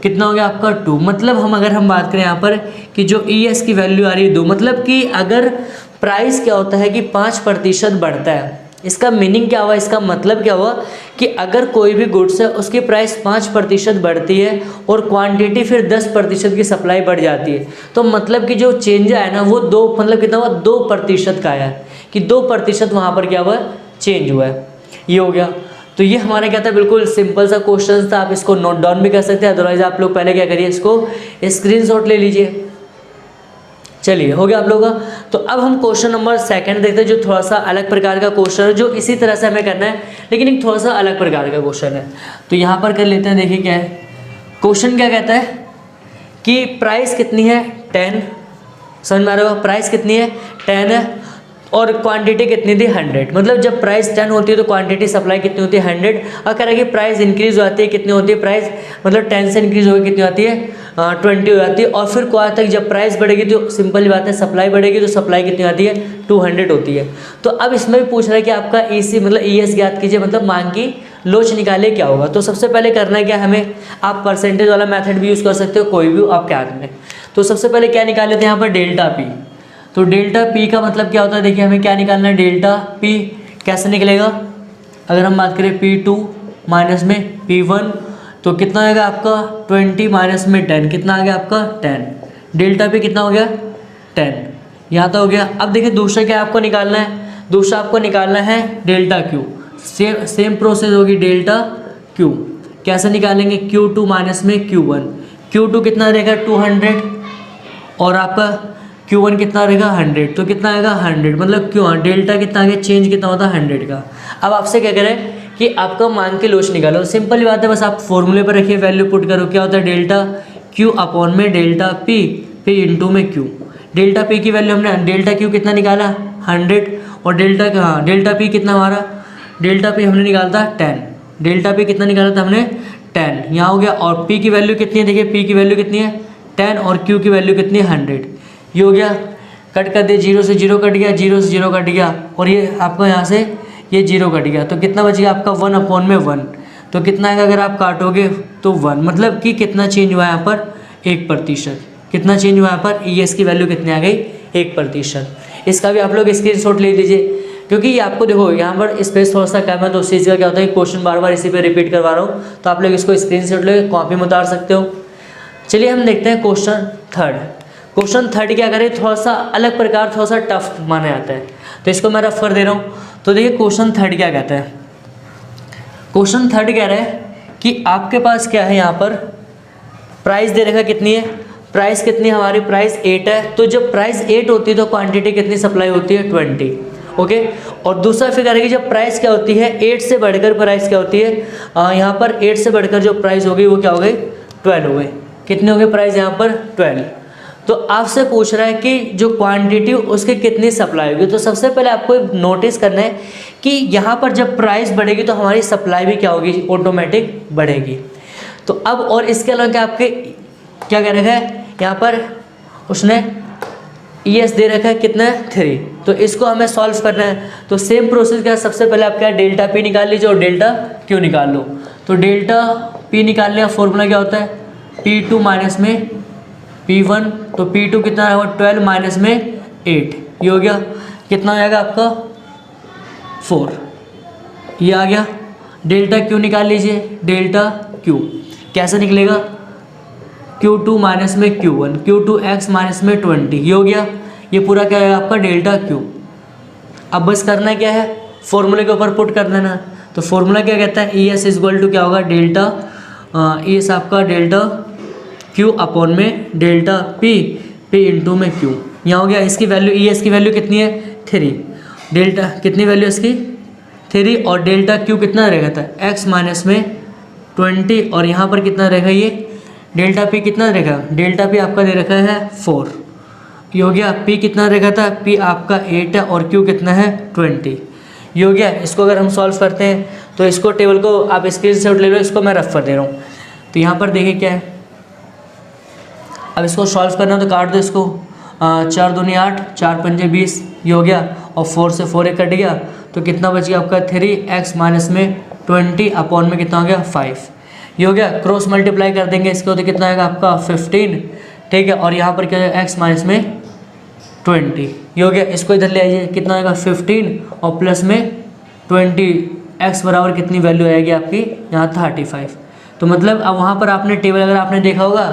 कितना हो गया आपका 2। मतलब अगर हम बात करें यहाँ पर कि जो ES की वैल्यू आ रही है 2, मतलब कि अगर प्राइस क्या होता है कि 5% बढ़ता है, इसका मीनिंग क्या हुआ, इसका मतलब क्या हुआ कि अगर कोई भी गुड्स है उसकी प्राइस 5% बढ़ती है और क्वांटिटी फिर 10% की सप्लाई बढ़ जाती है, तो मतलब कि जो चेंज आया ना वो 2, मतलब कितना हुआ 2% का आया है कि 2% वहाँ पर क्या हुआ चेंज हुआ है, ये हो गया। तो ये हमारा क्या था, बिल्कुल सिंपल सा क्वेश्चन था, आप इसको नोट डाउन भी कर सकते हैं, अदरवाइज आप लोग पहले क्या करिए इसको स्क्रीनशॉट ले लीजिए। चलिए हो गया आप लोगों का। तो अब हम क्वेश्चन नंबर 2 देखते हैं जो थोड़ा सा अलग प्रकार का क्वेश्चन है, जो इसी तरह से हमें करना है लेकिन एक थोड़ा सा अलग प्रकार का क्वेश्चन है। तो यहाँ पर कर लेते हैं, देखिए क्या है क्वेश्चन, क्या कहता है कि प्राइस कितनी है 10, समझ में आ रहा होगा, प्राइस कितनी है 10 है और क्वांटिटी कितनी थी 100। मतलब जब प्राइस 10 होती है तो क्वांटिटी सप्लाई कितनी होती है 100। और कह रहा है कि प्राइस इंक्रीज हो जाती है, कितनी होती है प्राइस, मतलब 10 से इंक्रीज होगी कितनी होती है 20 हो जाती है। और फिर क्या तक जब प्राइस बढ़ेगी तो सिंपल बात है सप्लाई बढ़ेगी, तो सप्लाई कितनी आती है 200 होती है। तो अब इसमें भी पूछ रहा है कि आपका EC मतलब ES ज्ञात कीजिए, मतलब मांग की लोच निकाले क्या होगा। तो सबसे पहले करना है क्या हमें, आप परसेंटेज वाला मेथड भी यूज़ कर सकते हो, कोई भी आपके हाथ में। तो सबसे पहले क्या निकाल लेते हैं यहाँ पर डेल्टा P। तो डेल्टा P का मतलब क्या होता है, देखिए हमें क्या निकालना है, डेल्टा P कैसे निकलेगा, अगर हम बात करें P2 माइनस में P1 तो कितना आएगा आपका 20 माइनस में 10, कितना आ गया आपका 10। डेल्टा P कितना हो गया 10, यहाँ तो हो गया। अब देखिए दूसरा क्या आपको निकालना है, दूसरा आपको निकालना है डेल्टा Q। सेम प्रोसेस होगी, डेल्टा Q कैसे निकालेंगे, Q2 माइनस में Q1। Q2 कितना रहेगा 200 और आपका Q1 कितना रहेगा 100, तो कितना आएगा 100, मतलब क्यों डेल्टा कितना आ गया, चेंज कितना होता है 100 का। अब आपसे क्या करें कि आपका मांग की लोच निकालो, सिंपल ही बात है, बस आप फॉर्मूले पर रखिए, वैल्यू पुट करो, क्या होता है डेल्टा Q अपॉन में डेल्टा P इंटू में Q। डेल्टा P की वैल्यू हमने, डेल्टा Q कितना निकाला 100 और डेल्टा P कितना हमारा, डेल्टा P हमने निकाला था 10, डेल्टा P कितना निकाला था हमने 10, यहाँ हो गया। और P की वैल्यू कितनी है, देखिए P की वैल्यू कितनी है 10 और Q की वैल्यू कितनी है 100, ये हो गया। कट कर दिया, 0 से 0 कट गया, 0 से 0 कट गया, और ये आपका यहाँ से ये 0 कट गया, तो कितना बच गया आपका 1/1। तो कितना आएगा अगर आप काटोगे तो 1, मतलब कि कितना चेंज हुआ यहाँ पर 1%। कितना चेंज हुआ यहाँ पर, ES की वैल्यू कितनी आ गई 1%। इसका भी आप लोग स्क्रीनशॉट ले लीजिए, क्योंकि ये आपको देखो यहाँ पर स्पेस थोड़ा सा कम है, तो उस चीज़ का क्या होता है कि क्वेश्चन बार बार इसी पे रिपीट करवा रहा हूँ, तो आप लोग इसको स्क्रीनशॉट ले कॉपी में उतार सकते हो। चलिए हम देखते हैं क्वेश्चन थर्ड। क्वेश्चन थर्ड क्या करें, थोड़ा सा अलग प्रकार, थोड़ा सा टफ माना जाता है, तो इसको मैं रफ कर दे रहा हूँ। तो देखिए क्वेश्चन थर्ड क्या कहता है। क्वेश्चन थर्ड कह रहा है कि आपके पास क्या है, यहाँ पर प्राइस दे रखा कितनी है, प्राइस कितनी है हमारी, प्राइस 8 है। तो जब प्राइस 8 होती है तो क्वांटिटी कितनी सप्लाई होती है 20, ओके। और दूसरा फिगर है कि जब प्राइस क्या होती है 8 से बढ़कर प्राइस क्या होती है, यहाँ पर 8 से बढ़कर जो प्राइस होगी वो क्या हो गई 12 हो गई। कितने हो गए प्राइस यहाँ पर 12। तो आपसे पूछ रहा है कि जो क्वांटिटी उसकी कितनी सप्लाई होगी। तो सबसे पहले आपको नोटिस करना है कि यहाँ पर जब प्राइस बढ़ेगी तो हमारी सप्लाई भी क्या होगी, ऑटोमेटिक बढ़ेगी। तो अब और इसके अलावा क्या आपके क्या कह रखा है यहाँ पर, उसने ES दे रखा है कितना है 3। तो इसको हमें सॉल्व करना है। तो सेम प्रोसेस क्या, सबसे पहले आप क्या डेल्टा P निकाल लीजिए और डेल्टा Q निकाल लो। तो डेल्टा P निकालने का फॉर्मूला क्या होता है, P2 माइनस में P1। तो P2 कितना है 12 माइनस में 8, ये हो गया कितना हो जाएगा आपका 4, ये आ गया। डेल्टा Q निकाल लीजिए, डेल्टा Q कैसे निकलेगा, Q2 माइनस में Q1, Q2x माइनस में 20, ये हो गया। ये पूरा क्या है आपका डेल्टा Q। अब बस करना क्या है, फॉर्मूले के ऊपर पुट कर देना। तो फॉर्मूला क्या कहता है, ES इक्वल टू क्या होगा डेल्टा ES आपका डेल्टा Q अपॉन में डेल्टा P इंटू में Q। यहाँ हो गया। इसकी वैल्यू ES की वैल्यू कितनी है 3, डेल्टा कितनी वैल्यू इसकी 3, और डेल्टा Q कितना रहेगा था x माइनस में 20, और यहाँ पर कितना रहेगा ये डेल्टा P कितना रहेगा, डेल्टा P आपका दे रखा है 4, ये हो गया। P कितना रहेगा था, P आपका 8 है और Q कितना है 20, ये हो गया। इसको अगर हम सॉल्व करते हैं तो इसको टेबल को आप स्क्रीनशॉट ले लो, इसको मैं रफ कर दे रहा हूँ। तो यहाँ पर देखिए क्या है, अब इसको सॉल्व करना तो काट दो इसको, 4 दूनी 8, 4 पंजे 20, ये हो गया। और 4 से 4 एक कट गया, तो कितना बच गया आपका 3x माइनस में 20 अपॉन में कितना हो गया 5, ये हो गया। क्रॉस मल्टीप्लाई कर देंगे इसको तो कितना आएगा आपका 15, ठीक है। और यहाँ पर क्या है x माइनस में 20, ये हो गया। इसको इधर ले आइए, कितना आएगा 15 और प्लस में 20, x बराबर कितनी वैल्यू आएगी आपकी यहाँ 35। तो मतलब अब वहाँ पर आपने टेबल अगर आपने देखा होगा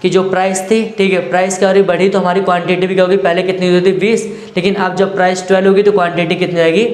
कि जो प्राइस थी, ठीक है, प्राइस क्या हो रही बढ़ी तो हमारी क्वांटिटी भी क्या होगी, पहले कितनी होती थी 20, लेकिन अब जब प्राइस 12 होगी तो क्वांटिटी कितनी आएगी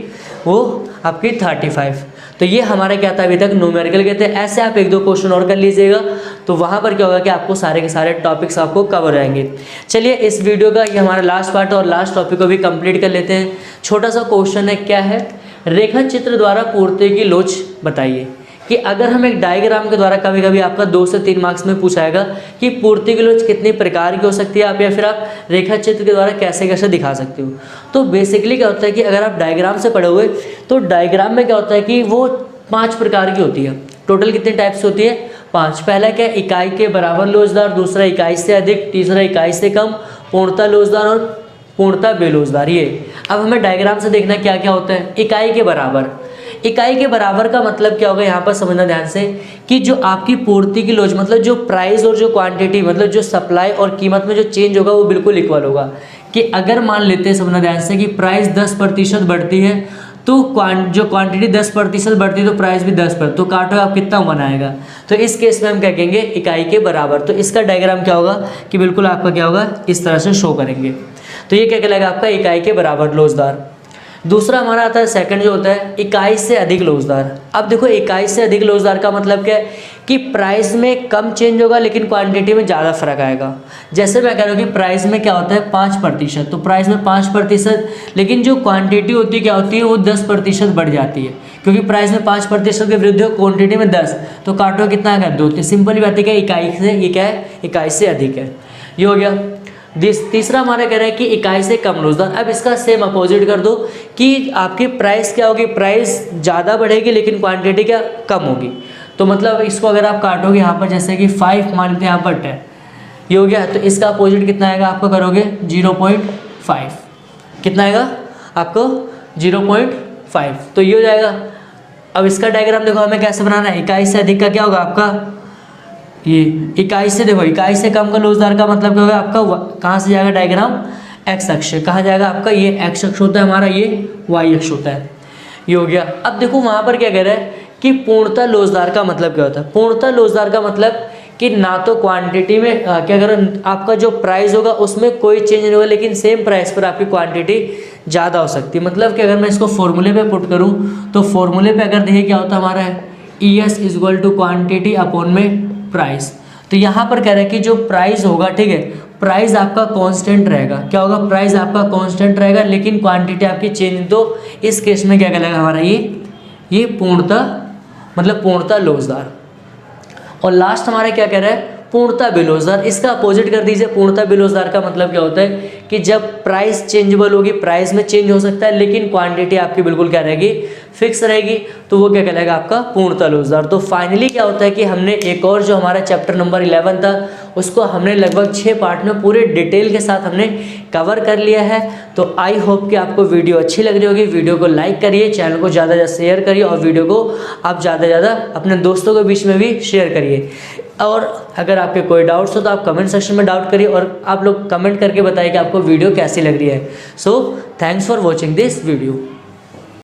वो आपकी 35। तो ये हमारा क्या था अभी तक न्यूमेरिकल के थे। ऐसे आप 1-2 क्वेश्चन और कर लीजिएगा, तो वहाँ पर क्या होगा कि आपको सारे के सारे टॉपिक्स आपको कवर हो जाएंगे। चलिए इस वीडियो का ये हमारा लास्ट पार्ट और लास्ट टॉपिक को भी कंप्लीट कर लेते हैं। छोटा सा क्वेश्चन है, क्या है, रेखा चित्र द्वारा पूर्ति की लोच बताइए। कि अगर हम एक डायग्राम के द्वारा, कभी कभी आपका 2 से 3 मार्क्स में पूछाएगा कि पूर्ति की लोच कितनी प्रकार की हो सकती है, आप या फिर आप रेखा चित्र के द्वारा कैसे कैसे दिखा सकते हो। तो बेसिकली क्या होता है कि अगर आप डायग्राम से पढ़े हुए तो डायग्राम में क्या होता है कि वो 5 प्रकार की होती है। टोटल कितने टाइप्स होती है 5। पहला क्या, इकाई के बराबर लोचदार, दूसरा इकाई से अधिक, तीसरा इकाई से कम, पूर्णतः लोचदार और पूर्णतः बेलोचदार। ये अब हमें डायग्राम से देखना क्या क्या होता है। इकाई के बराबर, इकाई के बराबर का मतलब क्या होगा, यहाँ पर समझना ध्यान से कि जो आपकी पूर्ति की लोच मतलब जो प्राइस और जो क्वांटिटी मतलब जो सप्लाई और कीमत में जो चेंज होगा वो बिल्कुल इक्वल होगा। कि अगर मान लेते हैं, समझना ध्यान से, कि प्राइस 10% बढ़ती है तो जो क्वांटिटी 10% बढ़ती है तो प्राइस भी 10%, तो काटो आप कितना बनाएगा। तो इस केस में हम क्या कहेंगे, इकाई के बराबर। तो इसका डायग्राम क्या होगा कि बिल्कुल आपका क्या होगा, इस तरह से शो करेंगे। तो ये क्या कहलाएगा आपका इकाई के बराबर लोचदार। दूसरा हमारा आता है सेकंड जो होता है इकाई से अधिक लोचदार। अब देखो इकाई से अधिक लोचदार का मतलब क्या है कि प्राइस में कम चेंज होगा लेकिन क्वांटिटी में ज़्यादा फर्क आएगा। जैसे मैं कह रहा हूँ कि प्राइस में क्या होता है 5%, तो प्राइस में 5%, लेकिन जो क्वांटिटी होती है क्या होती है वो 10% बढ़ जाती है, क्योंकि प्राइस में 5% के विरुद्ध क्वांटिटी में 10, तो काटो कितना आएगा 2। तो सिंपल बात है क्या, इकाई से ये क्या है, इकाई से अधिक है, ये हो गया। तीसरा हमारा कह रहा है कि इकाई से कम लोचदार। अब इसका सेम अपोजिट कर दो कि आपकी प्राइस क्या होगी, प्राइस ज़्यादा बढ़ेगी लेकिन क्वांटिटी क्या कम होगी। तो मतलब इसको अगर आप काटोगे यहाँ पर, जैसे कि 5 मान लेते हैं यहाँ पर 10, ये हो गया। तो इसका अपोजिट कितना आएगा आपको करोगे 0.5, कितना आएगा आपको 0.5, तो ये हो जाएगा। अब इसका डायग्राम देखो हमें कैसे बनाना है। इकाई से अधिक का क्या होगा आपका, ये इकाई से, देखो इकाई से कम का लोचदार का मतलब क्या होगा आपका, कहाँ से जाएगा डायग्राम, एक्स अक्ष, कहाँ जाएगा आपका, ये एक्स अक्ष होता है हमारा, ये वाई अक्ष होता है, ये हो गया। अब देखो वहाँ पर क्या कह रहा है कि पूर्णतः लोचदार का मतलब क्या होता है। पूर्णतः लोचदार का मतलब कि ना तो क्वांटिटी में क्या करें, आपका जो प्राइस होगा उसमें कोई चेंज नहीं होगा, लेकिन सेम प्राइस पर आपकी क्वांटिटी ज़्यादा हो सकती है। मतलब कि अगर मैं इसको फॉर्मूले पे पुट करूं तो फॉर्मूले पे अगर देखिए क्या होता है हमारा है, ES equal to quantity upon में प्राइस। तो यहाँ पर कह रहा है कि जो प्राइस होगा, ठीक है, प्राइस आपका कांस्टेंट रहेगा। क्या होगा, प्राइस आपका कांस्टेंट रहेगा, लेकिन क्वांटिटी आपकी चेंज। तो इस केस में क्या कहलाएगा हमारा, ये पूर्णतः मतलब पूर्णतः लोचदार। और लास्ट हमारा क्या कह रहा है, पूर्णतः बेलोचदार। इसका अपोजिट कर दीजिए। पूर्णतः बेलोचदार का मतलब क्या होता है कि जब प्राइस चेंजेबल होगी, प्राइस में चेंज हो सकता है, लेकिन क्वांटिटी आपकी बिल्कुल क्या रहेगी, फिक्स रहेगी, तो वो क्या कहलाएगा आपका पूर्णतः लोचदार। तो फाइनली क्या होता है कि हमने एक और जो हमारा चैप्टर नंबर 11 था उसको हमने लगभग 6 पार्ट में पूरे डिटेल के साथ हमने कवर कर लिया है। तो आई होप कि आपको वीडियो अच्छी लग रही होगी। वीडियो को लाइक करिए, चैनल को ज़्यादा से ज़्यादा शेयर करिए, और वीडियो को आप ज़्यादा से ज़्यादा अपने दोस्तों के बीच में भी शेयर करिए। और अगर आपके कोई डाउट्स हो तो आप कमेंट सेक्शन में डाउट करिए, और आप लोग कमेंट करके बताइए कि आपको वीडियो कैसी लग रही है। So thanks for watching this video.